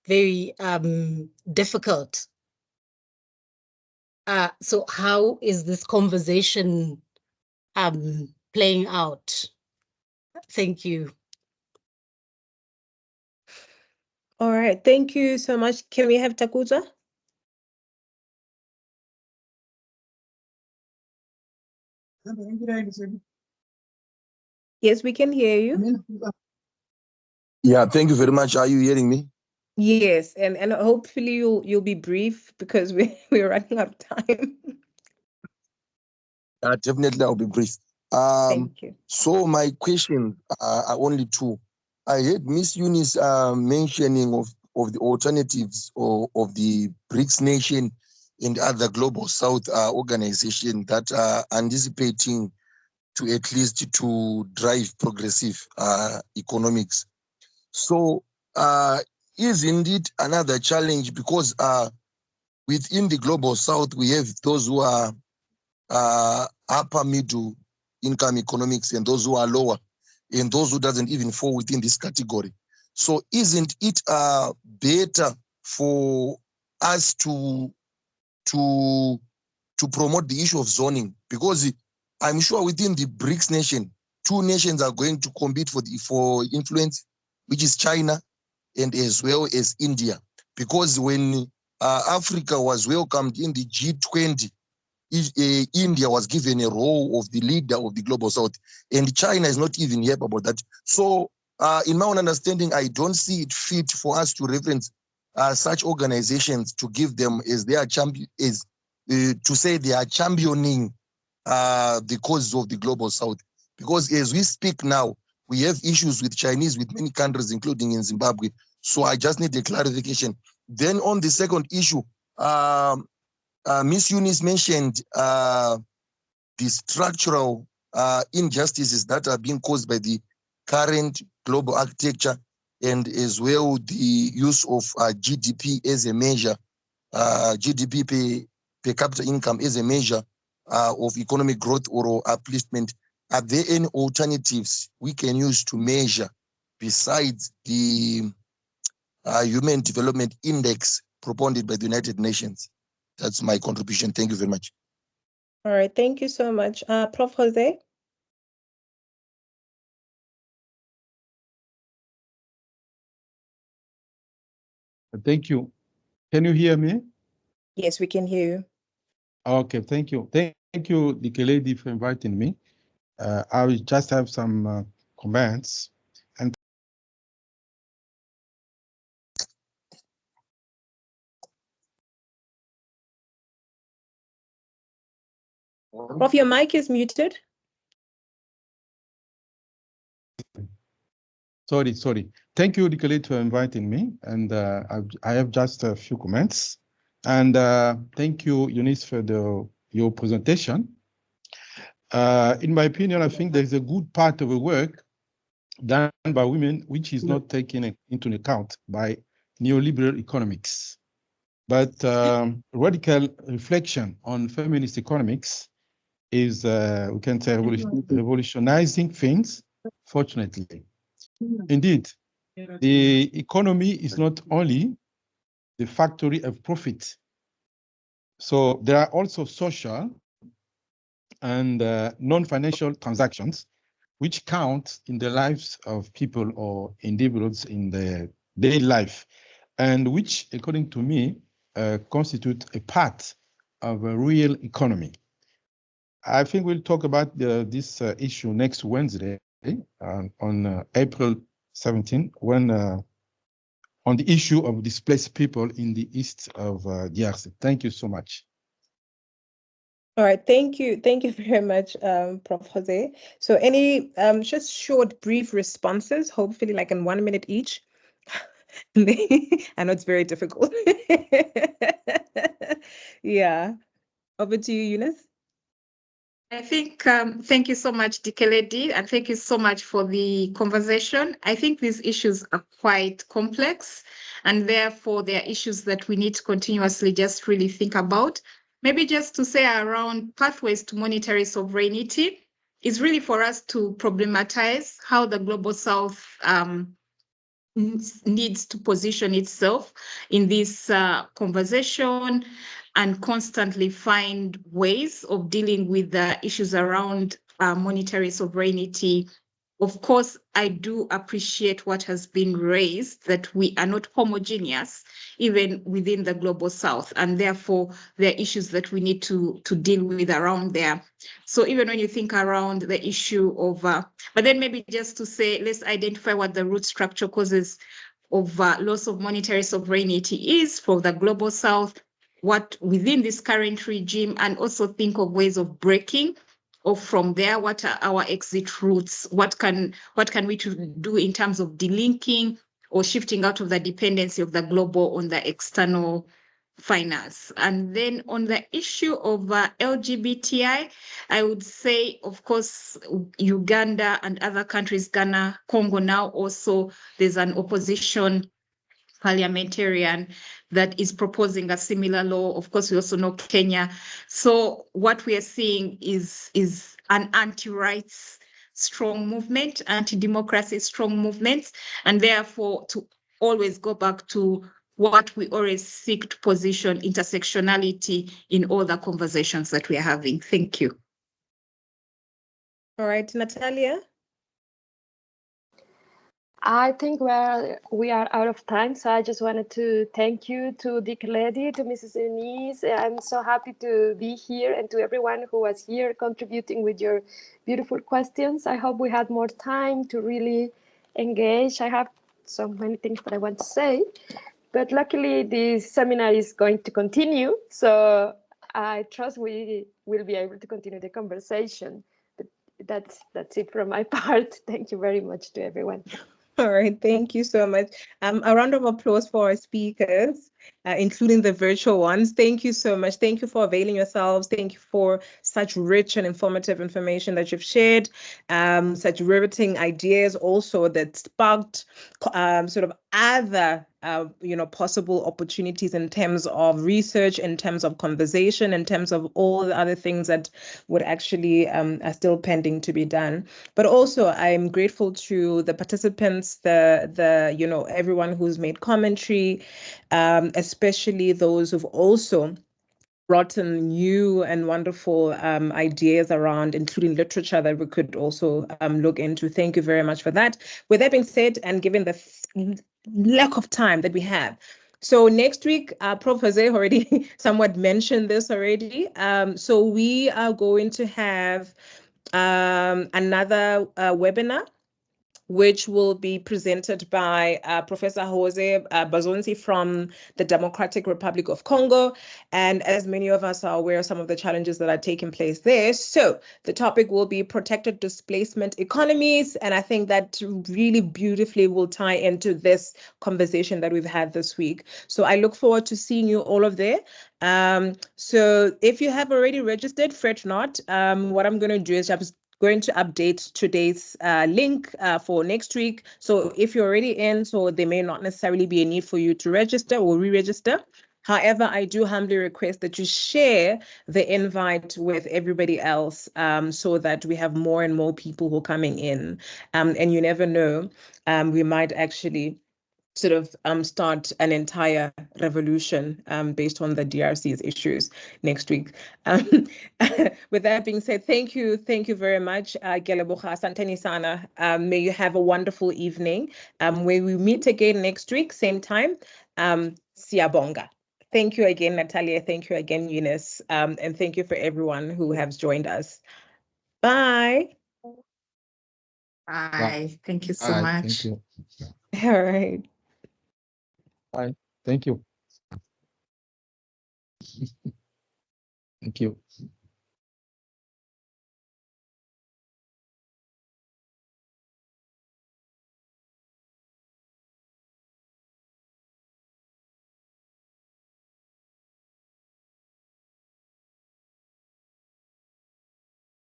very difficult. So how is this conversation playing out? Thank you. All right, thank you so much. Can we have Takuza? Yes, we can hear you. Yeah, thank you very much. Are you hearing me? Yes, and hopefully you'll be brief because we're running out of time. Definitely, I'll be brief. Thank you. So my questions are only two. I heard Miss Eunice mentioning of the alternatives of the BRICS nation and other global South organization that are anticipating to at least to drive progressive economics. So is indeed another challenge because within the global South, we have those who are upper middle income economics and those who are lower, and those who doesn't even fall within this category. So isn't it better for us to promote the issue of zoning? Because I'm sure within the BRICS nation, two nations are going to compete for influence, which is China and as well as India. Because when Africa was welcomed in the G20, India was given a role of the leader of the global South, and China is not even happy about that. So in my own understanding, I don't see it fit for us to reference such organizations to give them as their champion, to say they are championing the causes of the global South. Because as we speak now, we have issues with Chinese with many countries, including in Zimbabwe. So I just need a clarification. Then on the second issue, Miss Eunice mentioned the structural injustices that are being caused by the current global architecture, and as well the use of GDP as a measure, GDP per capita income as a measure of economic growth or upliftment. Are there any alternatives we can use to measure besides the Human Development Index propounded by the United Nations? That's my contribution. Thank you very much. All right, thank you so much. Prof. Jose? Thank you. Can you hear me? Yes, we can hear you. Okay, thank you. Thank you, Dikeledi, for inviting me. I will just have some comments. And Prof, your mic is muted. Sorry. Thank you, Dikeledi, for inviting me. And I have just a few comments. And thank you, Eunice, for your presentation. In my opinion, I think there's a good part of the work done by women which is not taken into account by neoliberal economics. But radical reflection on feminist economics is, we can say, revolutionizing things, fortunately. Indeed, the economy is not only the factory of profit. So there are also social and non-financial transactions which count in the lives of people or individuals in their daily life, and which, according to me, constitute a part of a real economy. I think we'll talk about this issue next Wednesday on April 17, when on the issue of displaced people in the east of DRC. Thank you so much. All right, thank you very much, Prof. Jose. So any just short, brief responses, hopefully like in 1 minute each. I know it's very difficult. Yeah, over to you, Eunice. I think, thank you so much, Dikeledi, and thank you so much for the conversation. I think these issues are quite complex, and therefore they are issues that we need to continuously just really think about. Maybe just to say around pathways to monetary sovereignty is really for us to problematize how the Global South needs to position itself in this conversation and constantly find ways of dealing with the issues around monetary sovereignty. Of course, I do appreciate what has been raised, that we are not homogeneous, even within the Global South, and therefore there are issues that we need to deal with around there. So even when you think around the issue of, but then maybe just to say, let's identify what the root structure causes of loss of monetary sovereignty is for the Global South, what within this current regime, and also think of ways of breaking, or from there, what are our exit routes? What can we do in terms of delinking or shifting out of the dependency of the global on the external finance? And then on the issue of LGBTI, I would say, of course, Uganda and other countries, Ghana, Congo now also, there's an opposition parliamentarian that is proposing a similar law. Of course, we also know Kenya. So what we are seeing is an anti-rights strong movement, anti-democracy strong movements, and therefore to always go back to what we always seek to position intersectionality in all the conversations that we are having. Thank you. All right, Natalia. I think we are out of time, so I just wanted to thank you to Dikeledi, to Mrs. Eunice. I'm so happy to be here, and to everyone who was here contributing with your beautiful questions. I hope we had more time to really engage. I have so many things that I want to say, but luckily this seminar is going to continue, so I trust we will be able to continue the conversation. But that's it from my part. Thank you very much to everyone. All right, thank you so much. A round of applause for our speakers, including the virtual ones. Thank you so much. Thank you for availing yourselves. Thank you for such rich and informative information that you've shared, such riveting ideas also that sparked sort of other possible opportunities in terms of research, in terms of conversation, in terms of all the other things that would actually are still pending to be done. But also, I'm grateful to the participants, everyone who's made commentary, especially those who've also brought in new and wonderful ideas around, including literature that we could also look into. Thank you very much for that. With that being said, and given the lack of time that we have, so next week, Prof. Jose already somewhat mentioned this already. So we are going to have another webinar which will be presented by Professor Jose Bazonzi from the Democratic Republic of Congo. And as many of us are aware, some of the challenges that are taking place there. So the topic will be protected displacement economies. And I think that really beautifully will tie into this conversation that we've had this week. So I look forward to seeing you all of there. So if you have already registered, fret not. What I'm going to do is I'm going to update today's link for next week. So if you're already in, so there may not necessarily be a need for you to register or re-register. However, I do humbly request that you share the invite with everybody else so that we have more and more people who are coming in. And you never know, we might actually sort of start an entire revolution based on the DRC's issues next week. With that being said, thank you very much, Geleboga Santeni Sana. May you have a wonderful evening. When we meet again next week, same time, Siyabonga. Thank you again, Natalia. Thank you again, Eunice. And thank you for everyone who has joined us. Bye. Bye. Thank you so Bye. much. Thank you. All right. Bye. Thank you. Thank you.